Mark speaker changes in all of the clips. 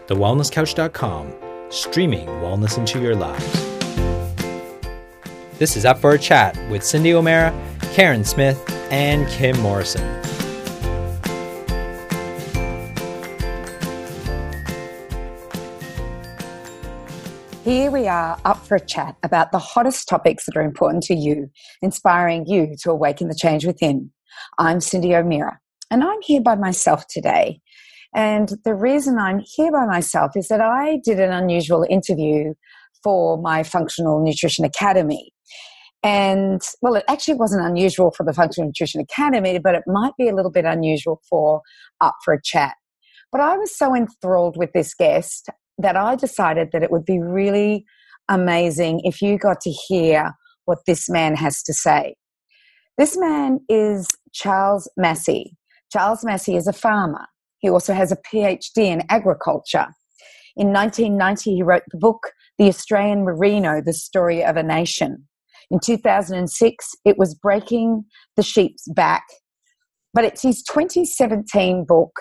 Speaker 1: thewellnesscouch.com, streaming wellness into your lives. This is Up for a Chat with Cyndi O'Meara, Karen Smith, and Kim Morrison.
Speaker 2: Here we are up for a chat about the hottest topics that are important to you, inspiring you to awaken the change within. I'm Cyndi O'Meara, and I'm here by myself today. And the reason I'm here by myself is that I did an unusual interview for my Functional Nutrition Academy. And, well, it actually wasn't unusual for the Functional Nutrition Academy, but it might be a little bit unusual for Up for a Chat. But I was so enthralled with this guest that I decided that it would be really amazing if you got to hear what this man has to say. This man is Charles Massy. Charles Massy is a farmer. He also has a PhD in agriculture. In 1990, he wrote the book, The Australian Merino, The Story of a Nation. In 2006, it was Breaking the Sheep's Back. But it's his 2017 book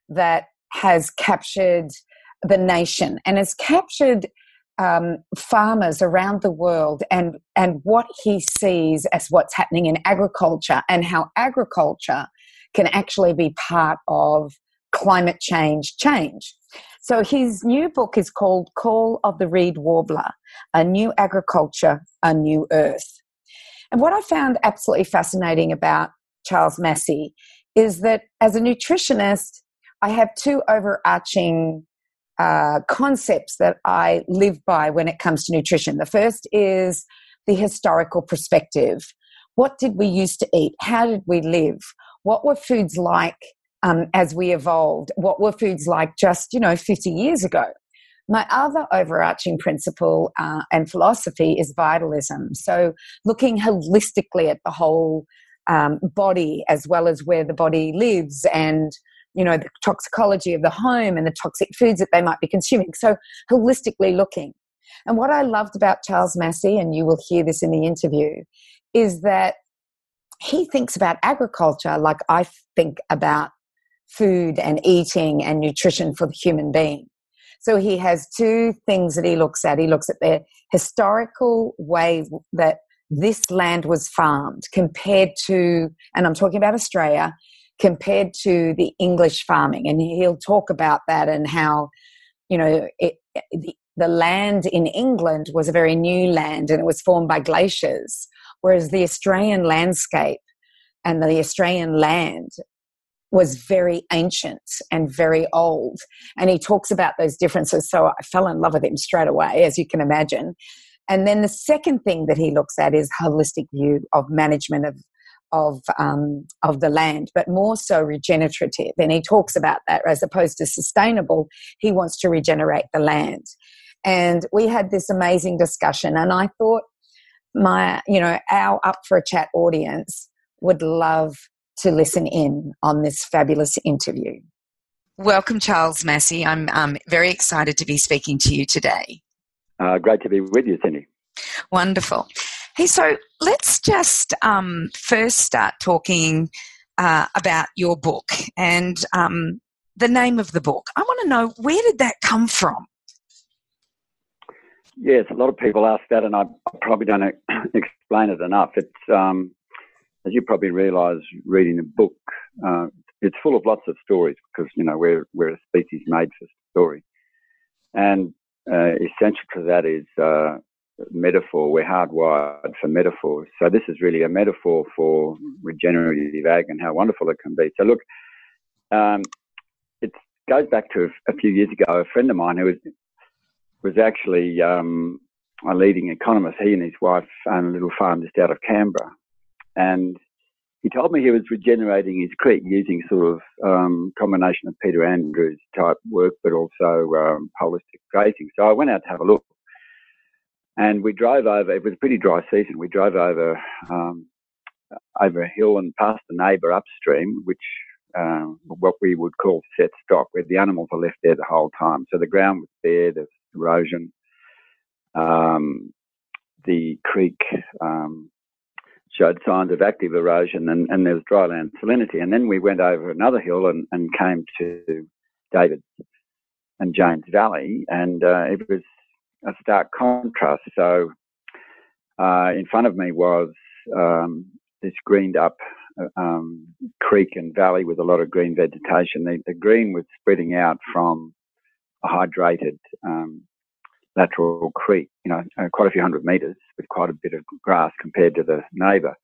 Speaker 2: that has captured the nation and has captured farmers around the world and what he sees as what's happening in agriculture and how agriculture can actually be part of climate change. So his new book is called Call of the Reed Warbler, A New Agriculture, A New Earth. And what I found absolutely fascinating about Charles Massy is that as a nutritionist, I have two overarching concepts that I live by when it comes to nutrition. The first is the historical perspective. What did we used to eat? How did we live? What were foods like as we evolved? What were foods like just, 50 years ago? My other overarching principle and philosophy is vitalism. So looking holistically at the whole body as well as where the body lives and the toxicology of the home and the toxic foods that they might be consuming. So holistically looking. And what I loved about Charles Massy, and you will hear this in the interview, is that he thinks about agriculture like I think about food and eating and nutrition for the human being. So he has two things that he looks at. He looks at the historical way that this land was farmed compared to, and I'm talking about Australia, compared to the English farming. And he'll talk about that and how, the land in England was a very new land and it was formed by glaciers, whereas the Australian landscape and the Australian land was very ancient and very old. And he talks about those differences. So I fell in love with him straight away, as you can imagine. And then the second thing that he looks at is holistic view of management of the land, but more so regenerative. And he talks about that as opposed to sustainable. He wants to regenerate the land. And we had this amazing discussion. And I thought our Up for a Chat audience would love to listen in on this fabulous interview. Welcome, Charles Massy. I'm very excited to be speaking to you today.
Speaker 3: Great to be with you, Cyndi.
Speaker 2: Wonderful. Hey, so let's just first start talking about your book and the name of the book. I want to know, where did that come from?
Speaker 3: Yes, a lot of people ask that, and I probably don't explain it enough. It's, as you probably realise, reading a book, it's full of lots of stories because, we're a species made for story. And essential to that is metaphor. We're hardwired for metaphors. So this is really a metaphor for regenerative ag and how wonderful it can be. So look, it goes back to a few years ago. A friend of mine who was actually a leading economist. He and his wife own a little farm just out of Canberra. And he told me he was regenerating his creek using sort of combination of Peter Andrews type work, but also holistic grazing. So I went out to have a look. And we drove over, it was a pretty dry season, we drove over a hill and past a neighbour upstream, which what we would call set stock, where the animals are left there the whole time. So the ground was bare, there's erosion. The creek showed signs of active erosion and there was dryland salinity. And then we went over another hill and came to David. and James Valley, and it was a stark contrast. So in front of me was this greened up creek and valley with a lot of green vegetation. The green was spreading out from a hydrated lateral creek, quite a few hundred metres with quite a bit of grass compared to the neighbour.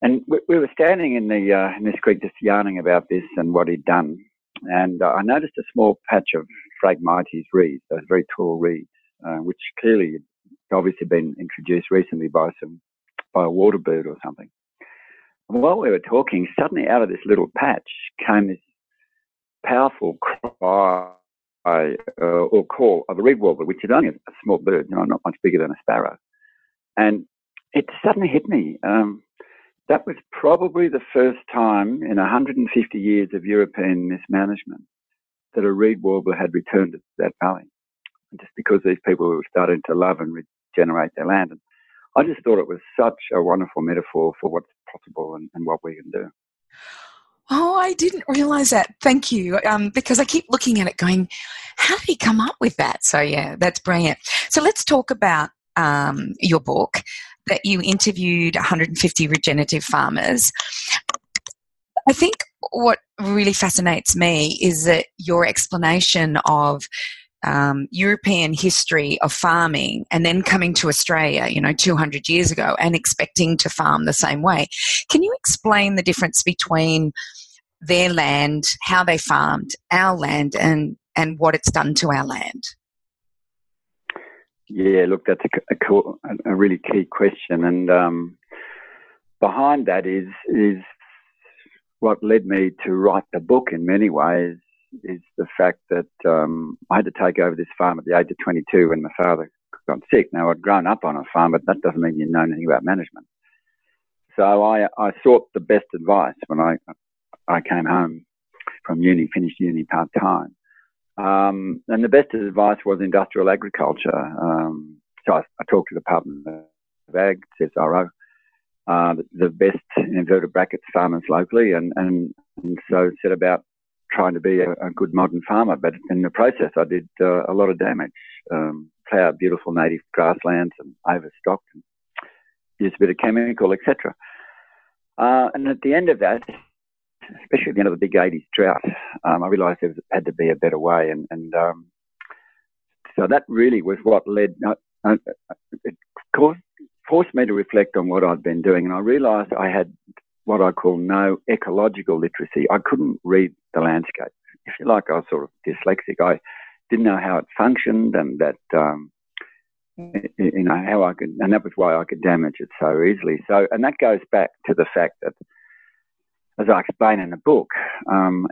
Speaker 3: And we were standing in this creek just yarning about this and what he'd done. And I noticed a small patch of Phragmites reeds, those very tall reeds, which clearly had obviously been introduced recently by a water bird or something. And while we were talking, suddenly out of this little patch came this powerful cry or call of a Reed Warbler, which is only a small bird, not much bigger than a sparrow. And it suddenly hit me. That was probably the first time in 150 years of European mismanagement that a Reed Warbler had returned to that valley, just because these people were starting to love and regenerate their land. And I just thought it was such a wonderful metaphor for what's possible and what we can do.
Speaker 2: Oh, I didn't realise that. Thank you. Because I keep looking at it going, how did he come up with that? So, yeah, that's brilliant. So let's talk about your book, that you interviewed 150 regenerative farmers. I think what really fascinates me is that your explanation of European history of farming and then coming to Australia, 200 years ago and expecting to farm the same way. Can you explain the difference between their land, how they farmed, our land, and what it's done to our land?
Speaker 3: Yeah, look, that's a really key question. And behind that is what led me to write the book in many ways, is the fact that I had to take over this farm at the age of 22 when my father got sick. Now, I'd grown up on a farm, but that doesn't mean you know anything about management. So I sought the best advice when I came home from uni, finished uni part-time. And the best advice was industrial agriculture. So I talked to the Department of Ag, SRO, the best, in inverted brackets, farmers locally, and so set about trying to be a good modern farmer. But in the process, I did a lot of damage, plowed beautiful native grasslands and overstocked and used a bit of chemical, etc. And at the end of that, especially at the end of the big 80s drought, I realised there had to be a better way. And so that really was what led, it forced me to reflect on what I'd been doing. And I realised I had what I call no ecological literacy. I couldn't read the landscape. If you like, I was sort of dyslexic. I didn't know how it functioned, and that, how I could, and that was why I could damage it so easily. So, and that goes back to the fact that, as I explain in the book,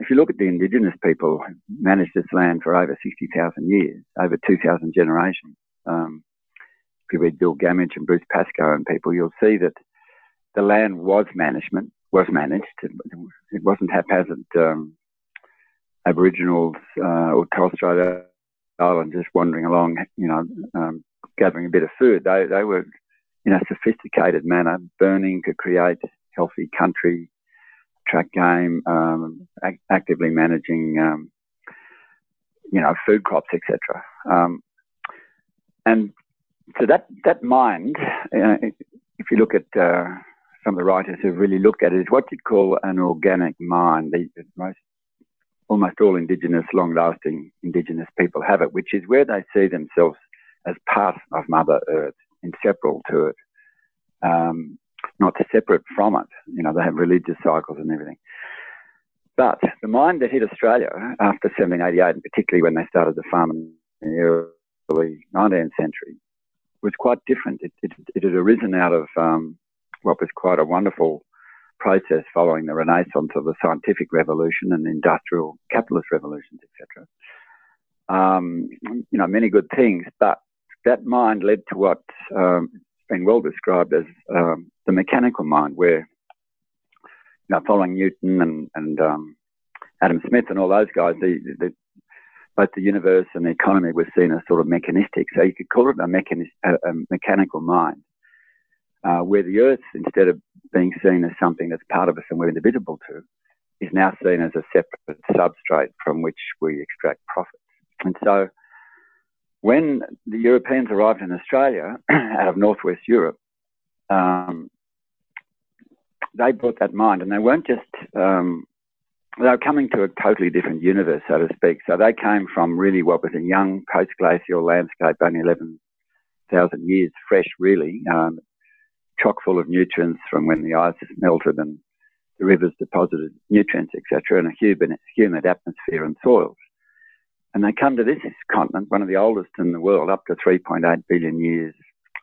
Speaker 3: if you look at the Indigenous people who managed this land for over 60,000 years, over 2,000 generations, if you read Bill Gamage and Bruce Pascoe and people, you'll see that the land was managed. It wasn't haphazard Aboriginals or Torres Strait Islanders just wandering along, gathering a bit of food. They were, in a sophisticated manner, burning to create healthy country, track game, actively managing, food crops, etc. And so that mind, if you look at some of the writers who've really looked at it, is what you'd call an organic mind. Almost all Indigenous, long-lasting Indigenous people have it, which is where they see themselves as part of Mother Earth, inseparable to it, not separate from it. They have religious cycles and everything. But the mind that hit Australia after 1788, and particularly when they started the farm in the early 19th century, was quite different. It had arisen out of what was quite a wonderful process following the Renaissance of the scientific revolution and the industrial capitalist revolutions, etc. Many good things, but that mind led to what's been well described as the mechanical mind, where, following Newton and Adam Smith and all those guys, both the universe and the economy was seen as sort of mechanistic. So you could call it a mechanical mind, where the Earth, instead of being seen as something that's part of us and we're indivisible to, is now seen as a separate substrate from which we extract profits. And so when the Europeans arrived in Australia out of northwest Europe, they brought that mind, and they weren't just, they were coming to a totally different universe, so to speak. So they came from really what was a young post-glacial landscape, only 11,000 years fresh, really, chock full of nutrients from when the ice melted and the rivers deposited nutrients, etc., and a humid atmosphere and soils. And they come to this continent, one of the oldest in the world, up to 3.8 billion years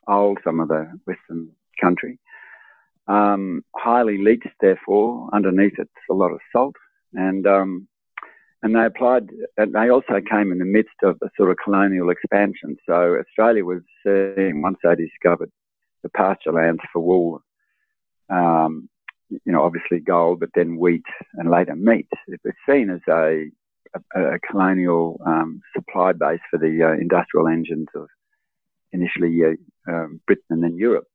Speaker 3: old, some of the Western country. Highly leached, therefore, underneath it's a lot of salt. And they applied, and they also came in the midst of a sort of colonial expansion. So Australia was seeing, once they discovered the pasture lands for wool, obviously gold, but then wheat and later meat. It was seen as a colonial supply base for the industrial engines of initially Britain and then Europe.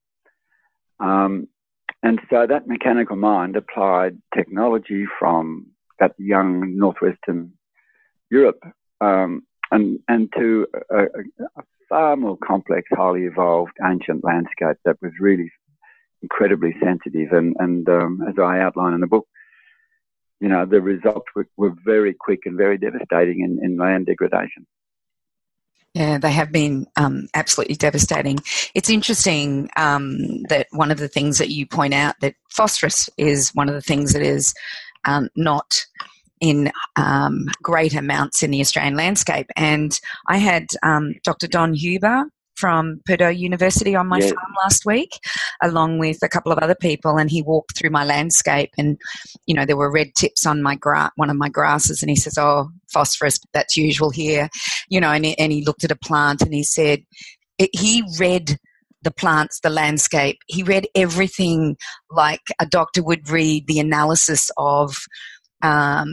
Speaker 3: And so that mechanical mind applied technology from that young northwestern Europe and to a far more complex, highly evolved ancient landscape that was really incredibly sensitive. And as I outline in the book, the results were very quick and very devastating in land degradation.
Speaker 2: Yeah, they have been absolutely devastating. It's interesting that one of the things that you point out, that phosphorus is one of the things that is not in great amounts in the Australian landscape. And I had Dr. Don Huber from Purdue University on my farm last week, along with a couple of other people, and he walked through my landscape, and there were red tips on my one of my grasses, and he says, "Oh, phosphorus, that's usual here," and he looked at a plant and he said he read the plants, the landscape, he read everything like a doctor would read the analysis of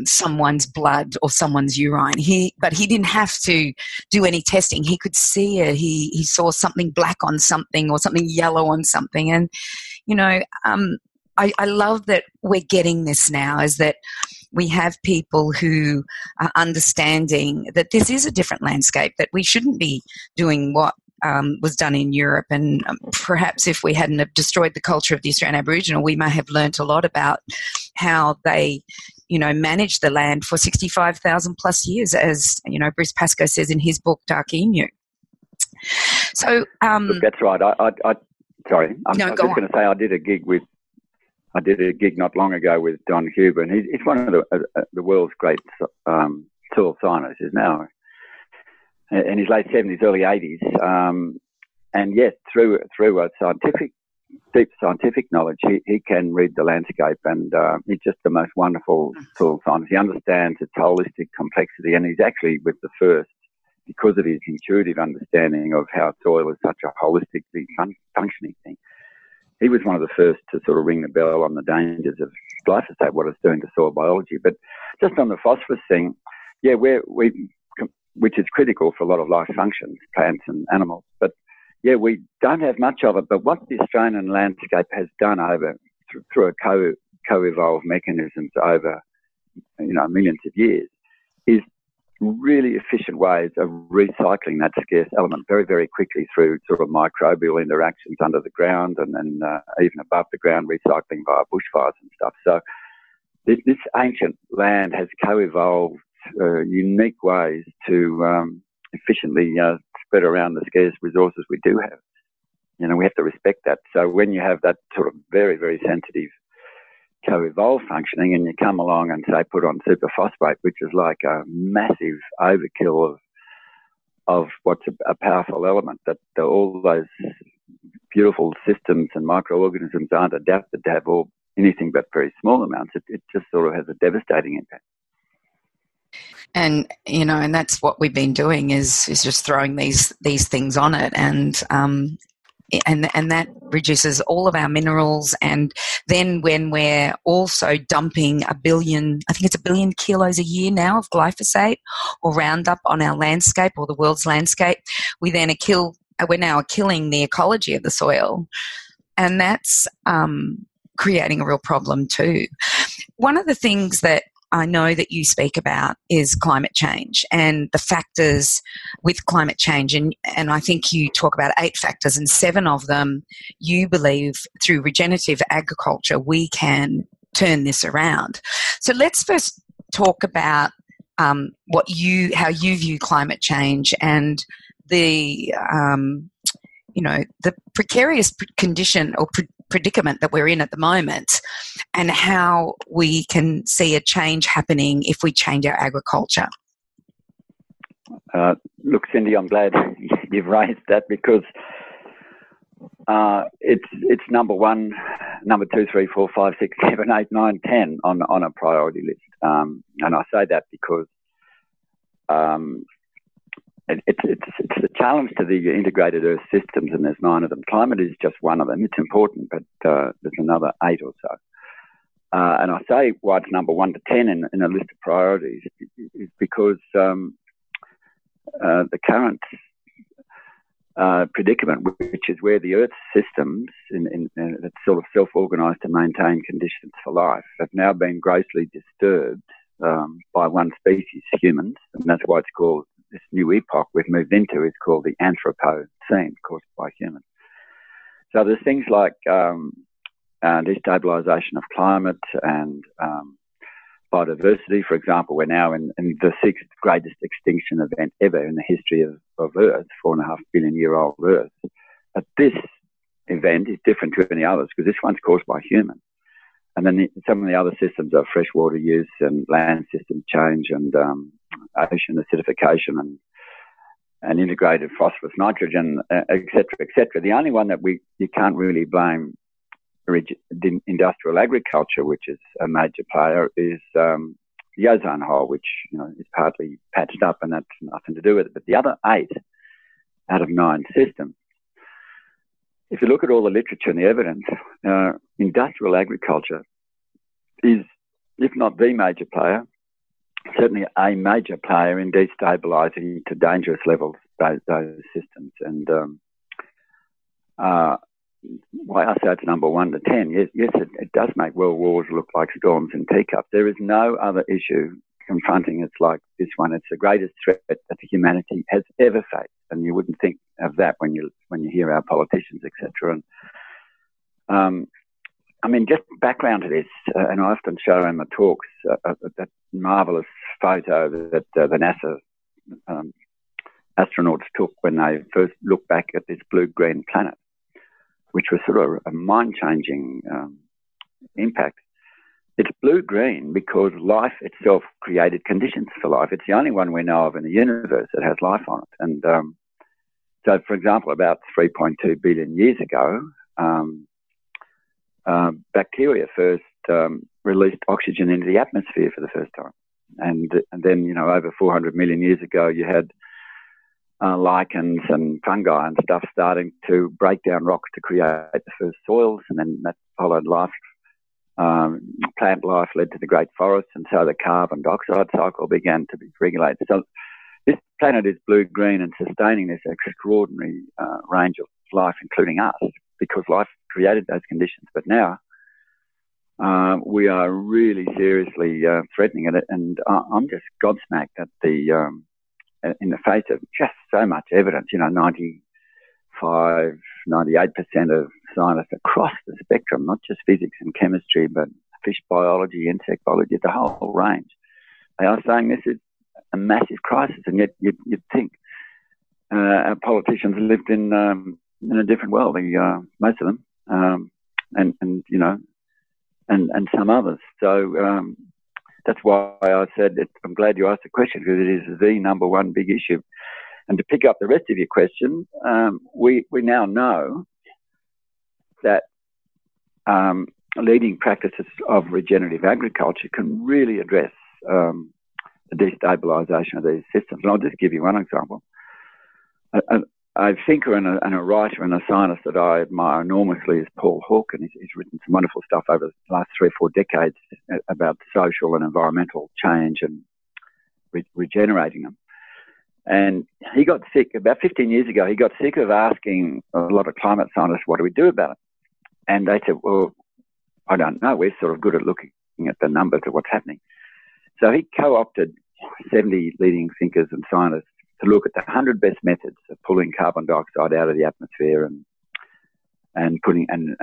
Speaker 2: someone's blood or someone's urine. But he didn't have to do any testing. He could see it. He saw something black on something or something yellow on something. And, I love that we're getting this now, is that we have people who are understanding that this is a different landscape, that we shouldn't be doing what was done in Europe. And perhaps if we hadn't have destroyed the culture of the Australian Aboriginal, we may have learnt a lot about how they managed the land for 65,000 plus years, as, Bruce Pascoe says in his book, Dark Emu. So,
Speaker 3: look, that's right. Sorry. I was just going to say I did a gig not long ago with Don Huber, and he's one of the world's great soil scientists now, in his late 70s, early 80s. And yes, through a deep scientific knowledge, he can read the landscape, and he's just the most wonderful soil scientist. He understands its holistic complexity, and he's actually with the first, because of his intuitive understanding of how soil is such a holistically functioning thing. He was one of the first to sort of ring the bell on the dangers of glyphosate, what it's doing to soil biology. But just on the phosphorus thing, which is critical for a lot of life functions, plants and animals. But yeah, we don't have much of it. But what the Australian landscape has done through a co-evolved mechanisms over millions of years is really efficient ways of recycling that scarce element very, very quickly through sort of microbial interactions under the ground and then even above the ground, recycling via bushfires and stuff. So this ancient land has co-evolved unique ways to efficiently spread around the scarce resources we do have. We have to respect that. So when you have that sort of very, very sensitive co-evolved functioning, and you come along and say put on superphosphate, which is like a massive overkill of what's a powerful element, that all those beautiful systems and microorganisms aren't adapted to have anything but very small amounts. It just sort of has a devastating impact.
Speaker 2: And and that's what we've been doing is just throwing these things on it, and that reduces all of our minerals. And then when we're also dumping a billion kilos a year now of glyphosate or Roundup on our landscape or the world's landscape, we're now killing the ecology of the soil, and that's creating a real problem too. One of the things that I know that you speak about is climate change and the factors with climate change. And I think you talk about 8 factors, and 7 of them you believe through regenerative agriculture we can turn this around. So let's first talk about how you view climate change and the the precarious condition or predicament that we're in at the moment, and how we can see a change happening if we change our agriculture.
Speaker 3: Look, Cyndi, I'm glad you've raised that, because it's number 1, number 2, 3, 4, 5, 6, 7, 8, 9, 10 on a priority list. And I say that because it's a challenge to the integrated Earth systems, and there's 9 of them. Climate is just one of them. It's important, but there's another 8 or so. And I say why it's number 1 to 10 in a list of priorities is because the current predicament, which is where the Earth systems that's sort of self-organised to maintain conditions for life, have now been grossly disturbed by one species, humans, and that's why it's called, this new epoch we've moved into is called the Anthropocene, caused by humans. So there's things like destabilisation of climate and biodiversity. For example, we're now in the 6th greatest extinction event ever in the history of Earth, 4.5 billion year old Earth. But this event is different to any others because this one's caused by humans. And then some of the other systems are freshwater use and land system change and ocean acidification and integrated phosphorus, nitrogen, et cetera. The only one that you can't really blame industrial agriculture, which is a major player, is the ozone hole, which is partly patched up, and that's nothing to do with it. But the other 8 out of 9 systems, if you look at all the literature and the evidence, industrial agriculture is, if not the major player, certainly a major player in destabilising to dangerous levels those systems. And why I say it's number 1 to 10, yes, it does make world wars look like storms in teacups. There is no other issue confronting us like this one. It's the greatest threat that humanity has ever faced, and you wouldn't think of that when you hear our politicians, etc. And just background to this, and I often show in my talks that marvellous photo that the NASA astronauts took when they first looked back at this blue-green planet, which was sort of a mind-changing impact. It's blue-green because life itself created conditions for life. It's the only one we know of in the universe that has life on it. And so, for example, about 3.2 billion years ago, bacteria first released oxygen into the atmosphere for the first time. And then, over 400 million years ago, you had lichens and fungi and stuff starting to break down rocks to create the first soils, and then that followed life. Plant life led to the great forests, and so the carbon dioxide cycle began to be regulated. So this planet is blue-green and sustaining this extraordinary range of life, including us, because life created those conditions. But now we are really seriously threatening it, and I'm just gobsmacked at in the face of just so much evidence. 98% of scientists across the spectrum, not just physics and chemistry, but fish biology, insect biology, the whole range. They are saying this is a massive crisis, and yet you'd think our politicians lived in a different world. Most of them, and some others. So that's why I said I'm glad you asked the question, because it is the number 1 big issue. And to pick up the rest of your question, we now know that leading practices of regenerative agriculture can really address the destabilisation of these systems. And I'll just give you one example. A thinker and a writer and a scientist that I admire enormously is Paul Hawken. He's written some wonderful stuff over the last 3 or 4 decades about social and environmental change and regenerating them. And he got sick, about 15 years ago, he got sick of asking a lot of climate scientists, what do we do about it? And they said, well, I don't know. We're sort of good at looking at the numbers of what's happening. So he co-opted 70 leading thinkers and scientists to look at the 100 best methods of pulling carbon dioxide out of the atmosphere and putting and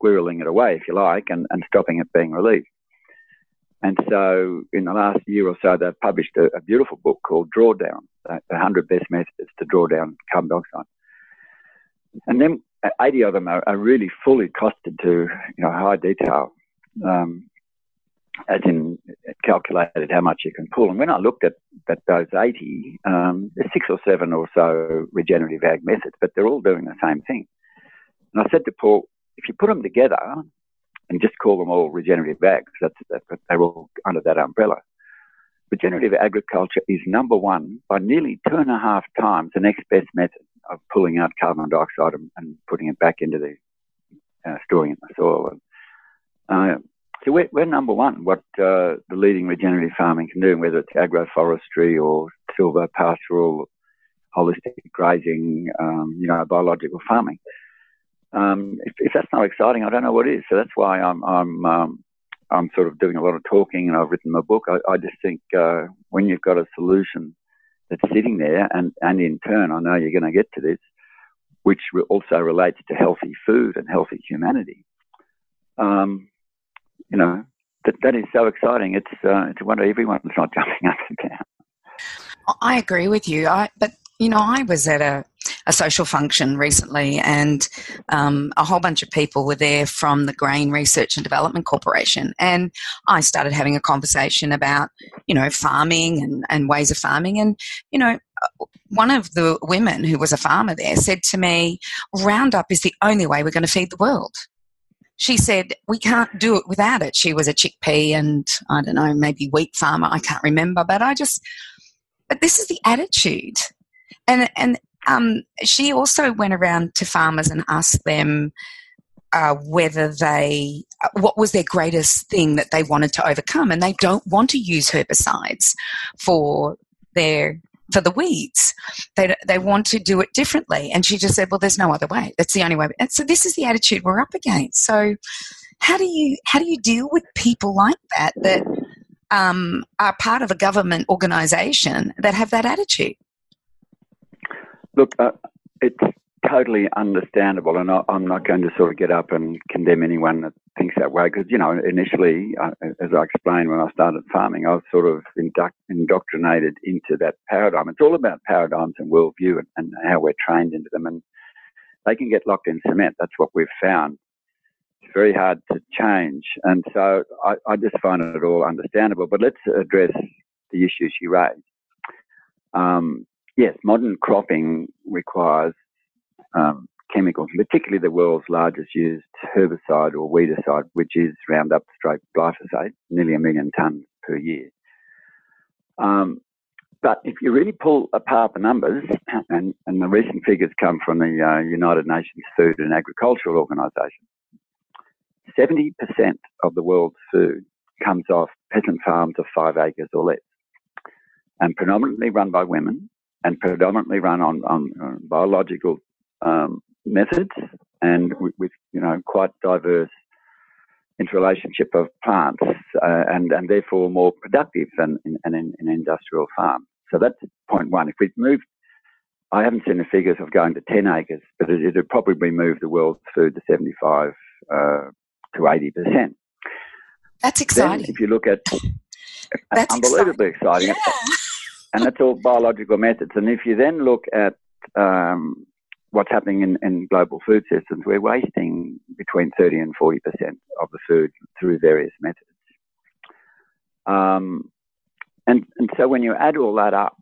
Speaker 3: squirreling it away, if you like, and stopping it being released. And so in the last year or so, they've published a beautiful book called Drawdown, the 100 best methods to draw down carbon dioxide. And then 80 of them are really fully costed to, high detail, as in calculated how much you can pull. And when I looked at those 80, there's 6 or 7 or so regenerative ag methods, but they're all doing the same thing. And I said to Paul, if you put them together and just call them all regenerative ag, they're all under that umbrella, regenerative agriculture is number one by nearly 2.5 times the next best method of pulling out carbon dioxide and putting it back into the storing it in the soil. So we're number one, what the leading regenerative farming can do, whether it's agroforestry or silvopastoral, holistic grazing, biological farming. If that's not exciting, I don't know what is. So that's why I'm sort of doing a lot of talking, and I've written my book. I just think when you've got a solution that's sitting there, and in turn, I know you're going to get to this, which also relates to healthy food and healthy humanity. That is so exciting. It's a wonder everyone's not jumping up and down.
Speaker 2: I agree with you. But I was at a social function recently, and a whole bunch of people were there from the Grain Research and Development Corporation. And I started having a conversation about, farming and ways of farming. And, one of the women who was a farmer there said to me, Roundup is the only way we're going to feed the world. She said, we can't do it without it. She was a chickpea and, I don't know, maybe wheat farmer. I can't remember. But this is the attitude. And she also went around to farmers and asked them what was their greatest thing that they wanted to overcome. And they don't want to use herbicides for the weeds. They want to do it differently. And she just said, well, there's no other way. That's the only way. And so this is the attitude we're up against. So how do you deal with people like that are part of a government organisation that have that attitude?
Speaker 3: Look, it's totally understandable, and I'm not going to sort of get up and condemn anyone that thinks that way, because, initially, as I explained when I started farming, I was sort of indoctrinated into that paradigm. It's all about paradigms and worldview and how we're trained into them, and they can get locked in cement. That's what we've found. It's very hard to change, and so I just find it all understandable. But let's address the issues you raised. Yes, modern cropping requires chemicals, particularly the world's largest used herbicide or weedicide, which is Roundup stroke glyphosate, nearly 1 million tonnes per year. But if you really pull apart the numbers, and the recent figures come from the United Nations Food and Agricultural Organization, 70% of the world's food comes off peasant farms of 5 acres or less, and predominantly run by women, and predominantly run on biological methods, and with quite diverse interrelationship of plants, and therefore more productive than an industrial farm. So that's point one. If we've moved, I haven't seen the figures of going to 10 acres, but it would probably move the world's food to 75 to 80%.
Speaker 2: That's exciting.
Speaker 3: Then if you look at,
Speaker 2: that's
Speaker 3: unbelievably exciting.
Speaker 2: Yeah.
Speaker 3: And that's all biological methods. And if you then look at what's happening in global food systems, we're wasting between 30 and 40% of the food through various methods. And so when you add all that up,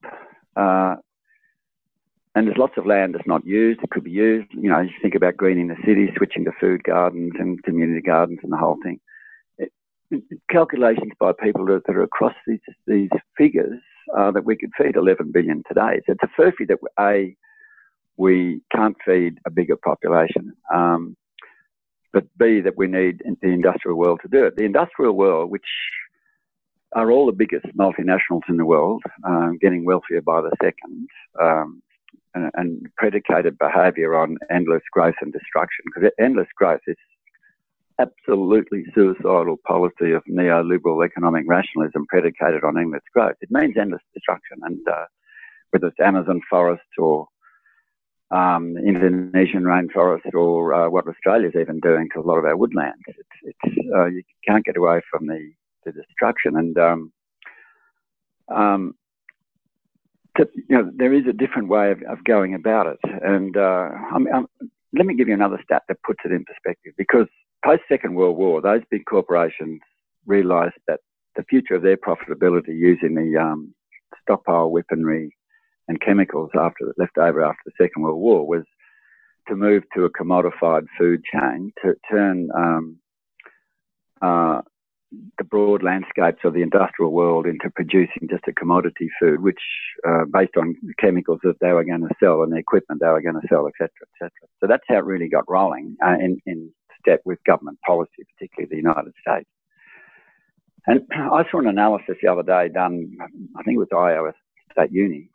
Speaker 3: and there's lots of land that's not used, it could be used. You think about greening the city, switching to food gardens and community gardens and the whole thing. Calculations by people that are across these figures that we could feed 11 billion today. So it's a firstly that we can't feed a bigger population, but B, that we need the industrial world to do it. The industrial world, which are all the biggest multinationals in the world, getting wealthier by the second, and predicated behaviour on endless growth and destruction, because endless growth is absolutely suicidal policy of neoliberal economic rationalism predicated on endless growth. It means endless destruction, and whether it's Amazon forest or Indonesian rainforest or what Australia's even doing to a lot of our woodlands, you can't get away from the destruction. And there is a different way of going about it. And let me give you another stat that puts it in perspective, because post-Second World War, those big corporations realised that the future of their profitability using the stockpile weaponry and chemicals left over after the Second World War was to move to a commodified food chain, to turn the broad landscapes of the industrial world into producing just a commodity food, which based on the chemicals that they were going to sell and the equipment they were going to sell, etc., etc. So that's how it really got rolling in step with government policy, particularly the United States. And I saw an analysis the other day done, I think it was Iowa State Uni.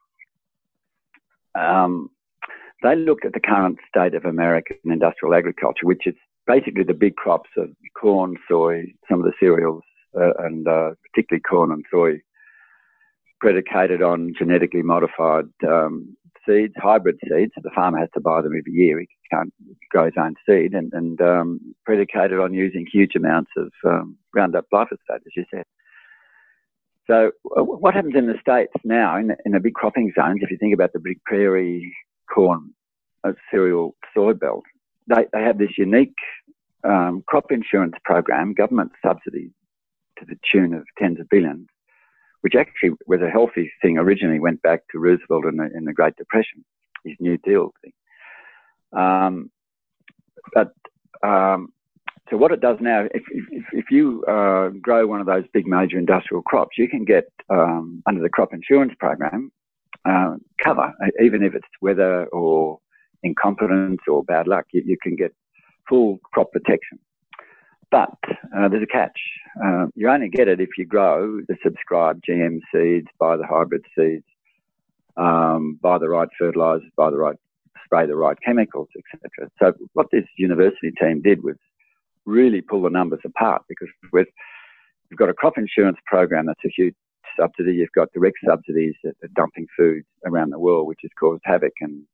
Speaker 3: They looked at the current state of American industrial agriculture, which is basically the big crops of corn, soy, some of the cereals, and particularly corn and soy, predicated on genetically modified seeds, hybrid seeds. So the farmer has to buy them every year. He can't grow his own seed, and predicated on using huge amounts of Roundup glyphosate, as you said. So what happens in the States now, in the big cropping zones, if you think about the big prairie corn cereal soy belt, they have this unique crop insurance program, government subsidy to the tune of tens of billions, which actually was a healthy thing. Originally went back to Roosevelt in the Great Depression, his New Deal thing. So what it does now, if you grow one of those big major industrial crops, you can get, under the crop insurance program, cover, even if it's weather or incompetence or bad luck, you can get full crop protection. But there's a catch. You only get it if you grow the subscribed GM seeds, buy the hybrid seeds, buy the right fertilisers, spray the right chemicals, etc. So what this university team did was really pull the numbers apart, because you've got a crop insurance program that's a huge subsidy. You've got direct subsidies at dumping food around the world, which has caused havoc in,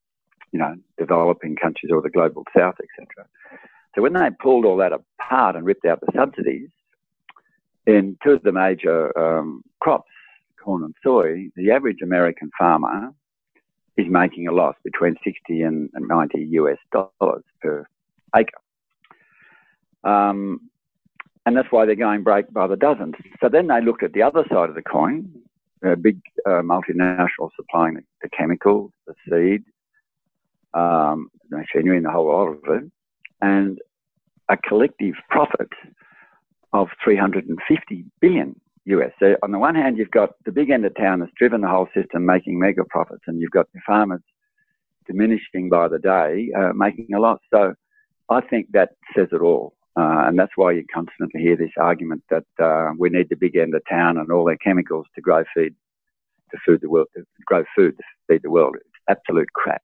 Speaker 3: developing countries or the global south, etc. So when they pulled all that apart and ripped out the subsidies in two of the major crops, corn and soy, the average American farmer is making a loss between $60 and $90 US per acre. And that's why they're going break by the dozens. So then they looked at the other side of the coin, big multinational supplying the chemicals, the seed, machinery and the whole lot of it, and a collective profit of $350 billion US. So on the one hand, you've got the big end of town that's driven the whole system making mega profits, and you've got the farmers diminishing by the day, making a loss. So I think that says it all. And that's why you constantly hear this argument that we need the big end of town and all their chemicals to grow food to feed the world. It's absolute crap.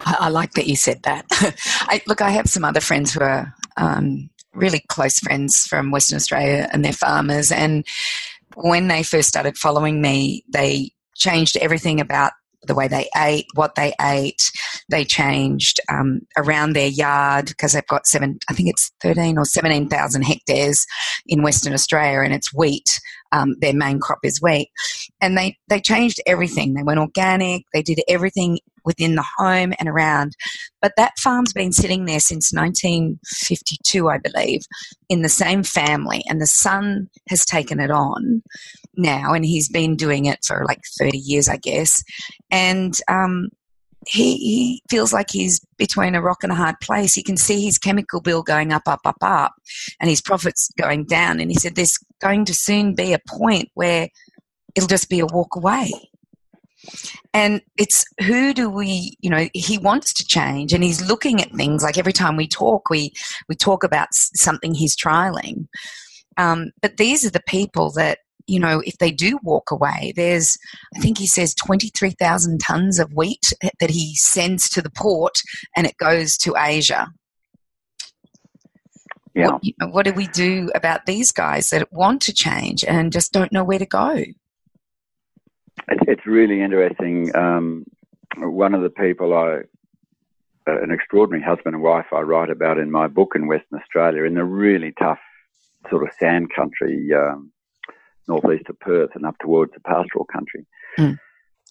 Speaker 2: I like that you said that. I have some other friends who are really close friends from Western Australia, and they're farmers. And when they first started following me, they changed everything about the way they ate, what they ate. They changed around their yard, because they've got 13 or 17,000 hectares in Western Australia, and it's wheat. Their main crop is wheat. And they changed everything. They went organic. They did everything within the home and around. But that farm's been sitting there since 1952, I believe, in the same family. And the son has taken it on now, and he's been doing it for like 30 years, I guess. And he feels like he's between a rock and a hard place. He can see his chemical bill going up, and his profits going down. And he said there's going to soon be a point where it'll just be a walk away. And it's who do we, he wants to change, and he's looking at things like every time we talk, we talk about something he's trialing. But these are the people that, if they do walk away, there's, I think he says 23,000 tons of wheat that he sends to the port, and it goes to Asia.
Speaker 3: Yeah.
Speaker 2: What do we do about these guys that want to change and just don't know where to go?
Speaker 3: It's really interesting. One of the people an extraordinary husband and wife I write about in my book in Western Australia, in the really tough sort of sand country, northeast of Perth and up towards the pastoral country.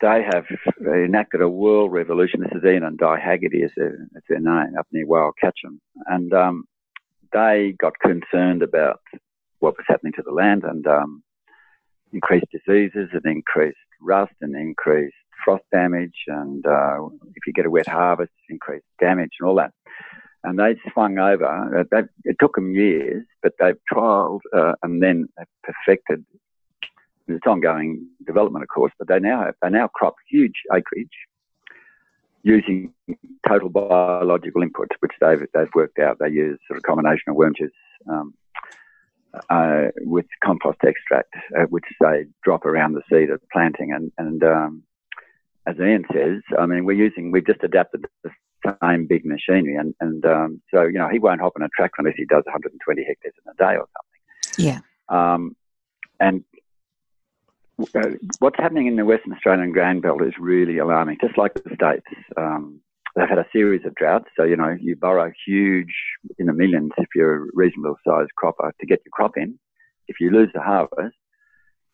Speaker 3: They have enacted a world revolution. This is Ian and Di Haggerty is their name, up near Wild Catcham. And they got concerned about what was happening to the land and increased diseases and increased rust and increased frost damage, and if you get a wet harvest, increased damage and all that. And they swung over. It took them years, but they've trialled and then perfected. It's ongoing development, of course, but they now crop huge acreage using total biological inputs, which they've worked out. They use sort of combination of worm juice with compost extract, which they drop around the seed at planting. And as Ian says, I mean, we've just adapted the same big machinery, and so he won't hop on a tractor unless he does 120 hectares in a day or something.
Speaker 2: Yeah.
Speaker 3: And what's happening in the Western Australian grain belt is really alarming, just like the States. They've had a series of droughts, so, you borrow huge, in the millions, if you're a reasonable sized cropper, to get your crop in. If you lose the harvest,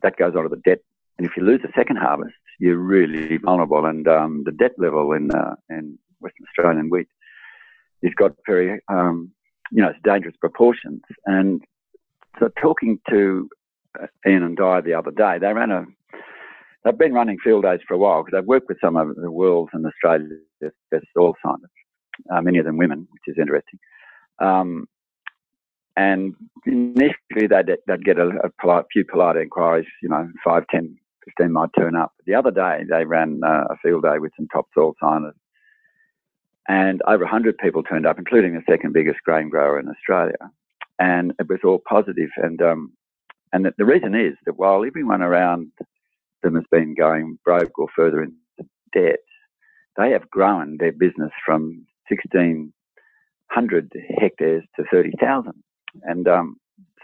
Speaker 3: that goes onto the debt. And if you lose the second harvest, you're really vulnerable. And the debt level in Western Australian wheat has got very, it's dangerous proportions. And so talking to Ian and Di the other day, they've been running field days for a while because they've worked with some of the world's and Australia's best soil scientists, many of them women, which is interesting. And initially they'd get a few polite inquiries, 5, 10, 15 might turn up. But the other day they ran a field day with some top soil scientists, and over 100 people turned up, including the second biggest grain grower in Australia. And it was all positive. And the reason is that while everyone around them has been going broke or further into debt, they have grown their business from 1,600 hectares to 30,000. And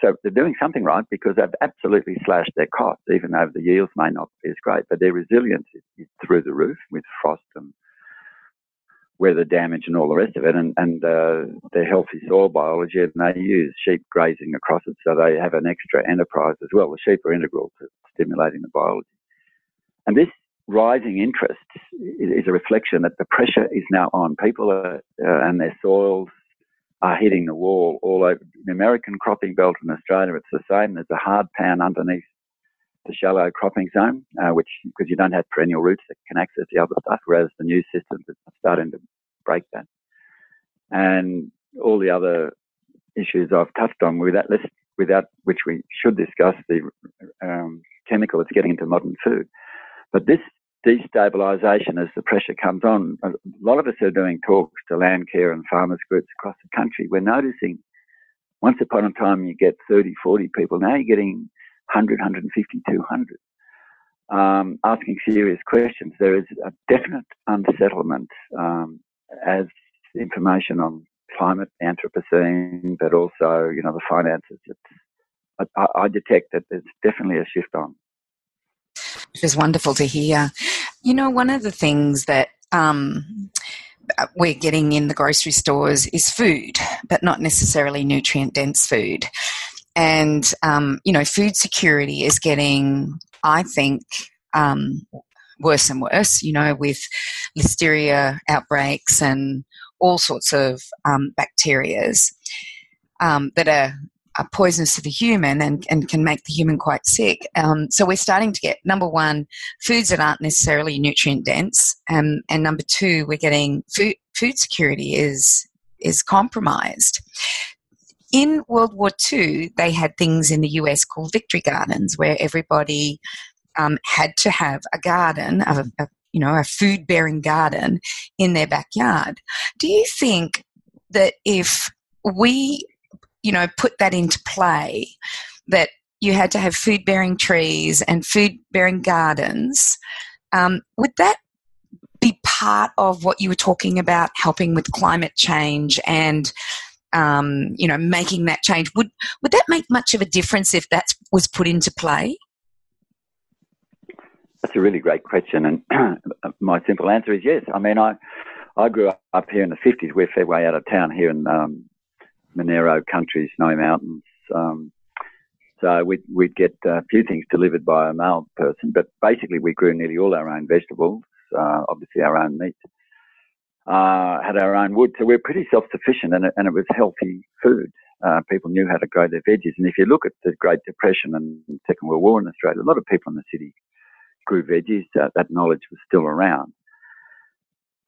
Speaker 3: so they're doing something right because they've absolutely slashed their costs, even though the yields may not be as great. But their resilience is through the roof with frost and weather damage and all the rest of it. And their healthy soil biology, and they use sheep grazing across it, so they have an extra enterprise as well. The sheep are integral to stimulating the biology. And this rising interest is a reflection that the pressure is now on. People and their soils are hitting the wall all over. The American cropping belt in Australia, it's the same. There's a hard pan underneath the shallow cropping zone, which, because you don't have perennial roots that can access the other stuff, whereas the new systems are starting to break that. And all the other issues I've touched on without which we should discuss, the chemical that's getting into modern food. But this destabilisation, as the pressure comes on, a lot of us are doing talks to land care and farmers groups across the country. We're noticing once upon a time you get 30, 40 people. Now you're getting 100, 150, 200, asking serious questions. There is a definite unsettlement as information on climate, Anthropocene, but also, the finances. I detect that there's definitely a shift on.
Speaker 2: Which is wonderful to hear. One of the things that we're getting in the grocery stores is food, but not necessarily nutrient-dense food. And, food security is getting, I think, worse and worse, with listeria outbreaks and all sorts of bacterias that are poisonous to the human and can make the human quite sick. So we're starting to get, number one, foods that aren't necessarily nutrient dense, and number two, we're getting food security is compromised. In World War II, they had things in the US called victory gardens, where everybody had to have a garden, a food-bearing garden in their backyard. Do you think that if we put that into play, that you had to have food-bearing trees and food-bearing gardens, would that be part of what you were talking about, helping with climate change and making that change. Would that make much of a difference if that was put into play?
Speaker 3: That's a really great question, and my simple answer is yes. I mean, I grew up here in the 50s. We're a fair way out of town here in Monero country, Snowy Mountains. So we'd get a few things delivered by a male person, but basically we grew nearly all our own vegetables, obviously our own meat, had our own wood. So we're pretty self-sufficient, and it was healthy food. People knew how to grow their veggies. And if you look at the Great Depression and Second World War in Australia, a lot of people in the city grew veggies. That knowledge was still around.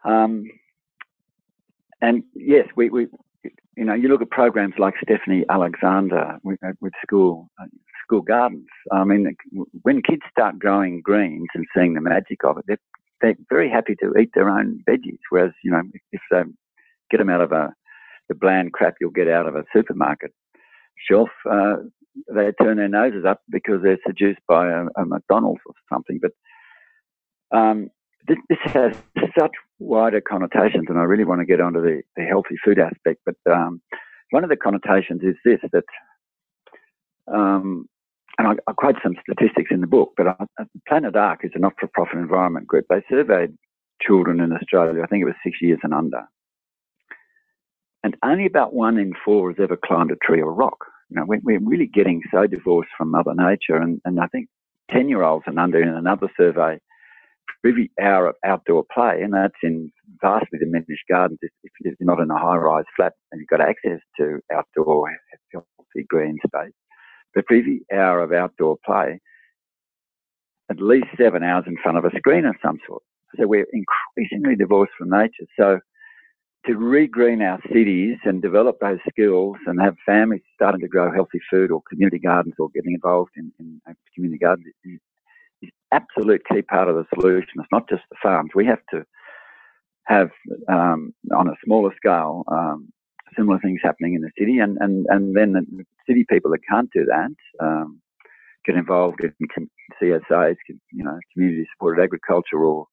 Speaker 3: And yes, we you look at programs like Stephanie Alexander with school gardens. I mean, when kids start growing greens and seeing the magic of it, they're very happy to eat their own veggies. Whereas, if they get them out of the bland crap you'll get out of a supermarket shelf, they turn their noses up because they're seduced by a McDonald's or something. But this has such wider connotations, and I really want to get onto the healthy food aspect. But one of the connotations is this, that, and I quote some statistics in the book, but Planet Ark is a not-for-profit environment group. They surveyed children in Australia, I think it was 6 years and under, and only about 1 in 4 has ever climbed a tree or rock. We're really getting so divorced from Mother Nature, and I think 10-year-olds and under in another survey, for every hour of outdoor play, and that's in vastly diminished gardens. If you're not in a high-rise flat and you've got access to outdoor healthy green space, but for every hour of outdoor play, at least 7 hours in front of a screen of some sort. So we're increasingly divorced from nature. So to regreen our cities and develop those skills and have families starting to grow healthy food or community gardens or getting involved in community gardens is absolute key part of the solution. It's not just the farms. We have to have, on a smaller scale, similar things happening in the city, and then the city people that can't do that get involved in CSAs, community supported agriculture or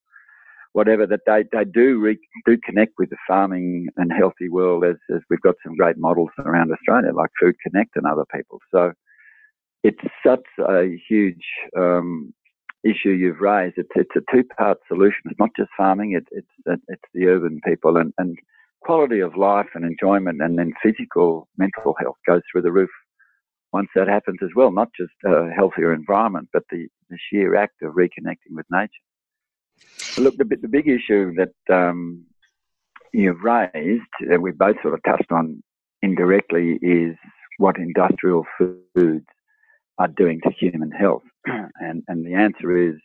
Speaker 3: whatever, that they do connect with the farming and healthy world, as we've got some great models around Australia like Food Connect and other people. So it's such a huge issue you've raised. It's a two-part solution. It's not just farming, it's the urban people, and quality of life and enjoyment, and then physical, mental health goes through the roof once that happens as well. Not just a healthier environment, but the sheer act of reconnecting with nature. Look, the big issue that you've raised, that we both sort of touched on indirectly, is what industrial foods are doing to human health. And the answer is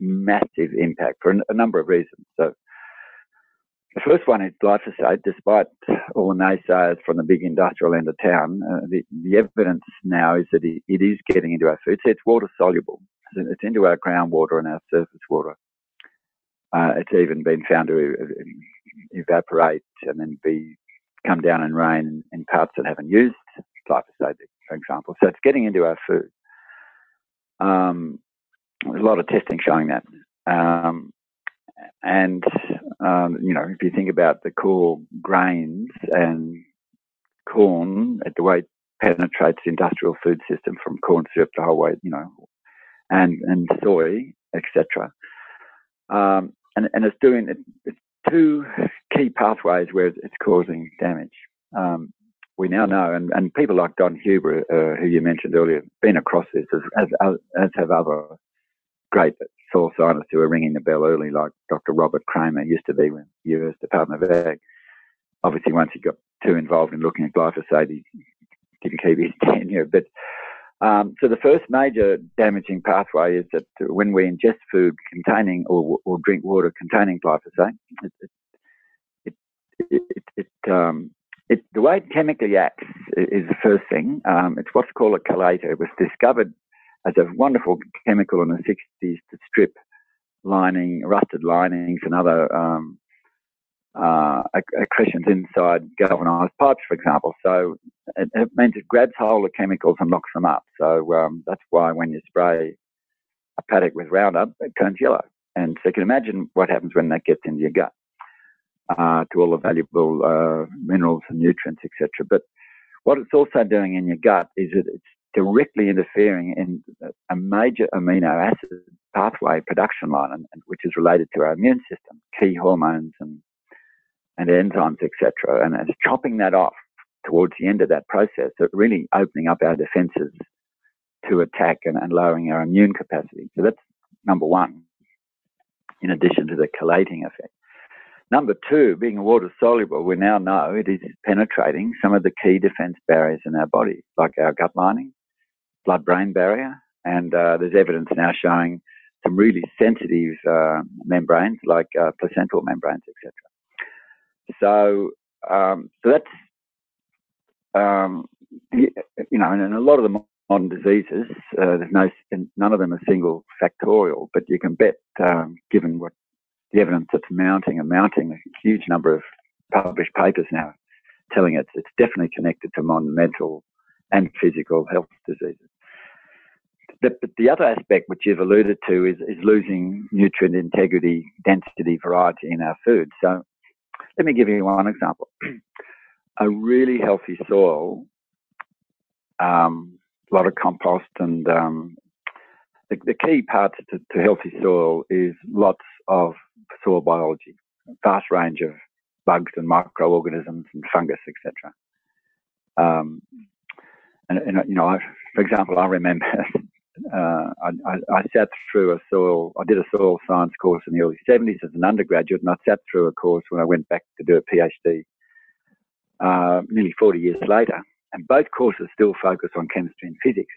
Speaker 3: massive impact for a number of reasons. So the first one is glyphosate. Despite all the naysayers from the big industrial end of town, the evidence now is that it is getting into our food. So it's water soluble. It's into our groundwater and our surface water. It's even been found to evaporate and then come down in rain in parts that haven't used glyphosate, for example. So it's getting into our food. There's a lot of testing showing that. If you think about the core grains and corn, the way it penetrates the industrial food system from corn syrup the whole way, and soy, etc. And it's doing it's two key pathways where it's causing damage. We now know, and people like Don Huber, who you mentioned earlier, been across this, as have other great soil scientists who are ringing the bell early, like Dr. Robert Kramer, used to be with the US Department of Ag. Obviously, once he got too involved in looking at glyphosate, he didn't keep his tenure. But so the first major damaging pathway is that when we ingest food containing or drink water containing glyphosate, the way it chemically acts is the first thing. It's what's called a chelator. It was discovered as a wonderful chemical in the 60s to strip rusted linings and other accretions inside galvanized pipes, for example. So it means it grabs hold of chemicals and locks them up. So that's why when you spray a paddock with Roundup, it turns yellow. And so you can imagine what happens when that gets into your gut. to all the valuable minerals and nutrients, etc. But what it's also doing in your gut is that it's directly interfering in a major amino acid pathway production line, which is related to our immune system, key hormones and enzymes, etc. And it's chopping that off towards the end of that process, so really opening up our defences to attack and lowering our immune capacity. So that's number one, in addition to the chelating effect. Number two, being water soluble, we now know it is penetrating some of the key defence barriers in our body, like our gut lining, blood-brain barrier, and there's evidence now showing some really sensitive membranes, like placental membranes, etc. So that's, and a lot of the modern diseases, none of them are single factorial, but you can bet, given what the evidence that's mounting, a huge number of published papers now telling us it's definitely connected to modern mental and physical health diseases. But the other aspect which you've alluded to is losing nutrient integrity, density, variety in our food. So let me give you one example. A really healthy soil, a lot of compost, and the key part to healthy soil is lots of soil biology, vast range of bugs and microorganisms and fungus, etc. For example, I remember I sat through I did a soil science course in the early 70s as an undergraduate, and I sat through a course when I went back to do a PhD nearly 40 years later, and both courses still focus on chemistry and physics.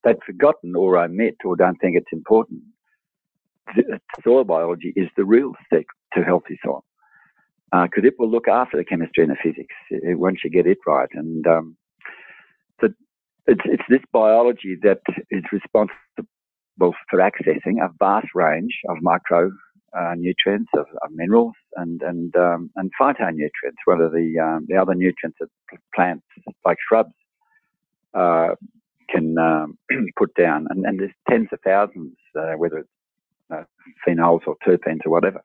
Speaker 3: They'd forgotten or omit or don't think it's important. Soil biology is the real stick to healthy soil, because it will look after the chemistry and the physics once you get it right. And so it's this biology that is responsible for accessing a vast range of micro nutrients, of minerals, and phytonutrients, whether the other nutrients that plants like shrubs can put down, and there's tens of thousands, whether it's phenols or terpenes or whatever.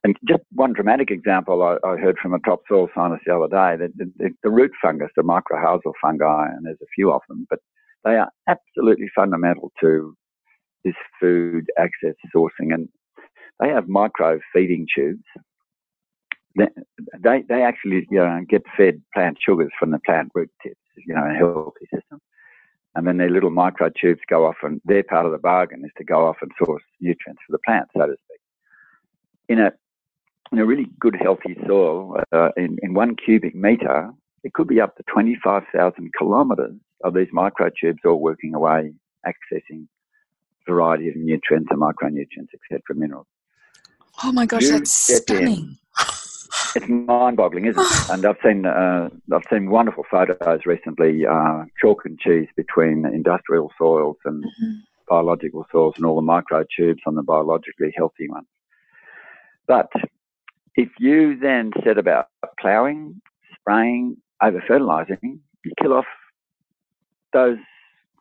Speaker 3: And just one dramatic example I heard from a top soil scientist the other day, that the root fungus, the mycorrhizal fungi, and there's a few of them, but they are absolutely fundamental to this food access sourcing, and they have micro feeding tubes. They actually get fed plant sugars from the plant root tips, in a healthy system. And then their little micro tubes go off, and their part of the bargain is to go off and source nutrients for the plant, so to speak. In a really good healthy soil, in 1 cubic metre, it could be up to 25,000 kilometres of these micro tubes all working away, accessing a variety of nutrients and micronutrients, etc., minerals.
Speaker 2: Oh my gosh, that's stunning.
Speaker 3: It's mind-boggling, isn't it? And I've seen wonderful photos recently, chalk and cheese between industrial soils and biological soils, and all the microtubes on the biologically healthy ones. But if you then set about ploughing, spraying, over-fertilising, you kill off those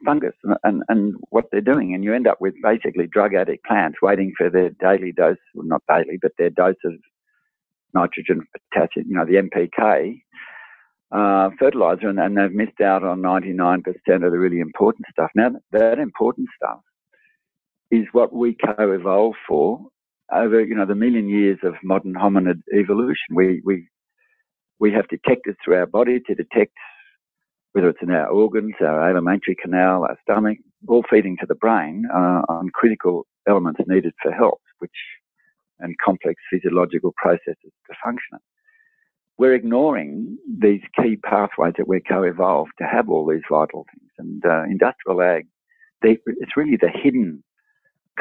Speaker 3: fungus and what they're doing, and you end up with basically drug addict plants waiting for their daily dose, well, not daily, but their dose of nitrogen, potassium, the NPK fertilizer, and they've missed out on 99% of the really important stuff. Now, that important stuff is what we co-evolved for over, the million years of modern hominid evolution. We have detectors through our body to detect whether it's in our organs, our alimentary canal, our stomach, all feeding to the brain on critical elements needed for health, and complex physiological processes to function. We're ignoring these key pathways that we're co-evolved to have all these vital things. And industrial ag, it's really the hidden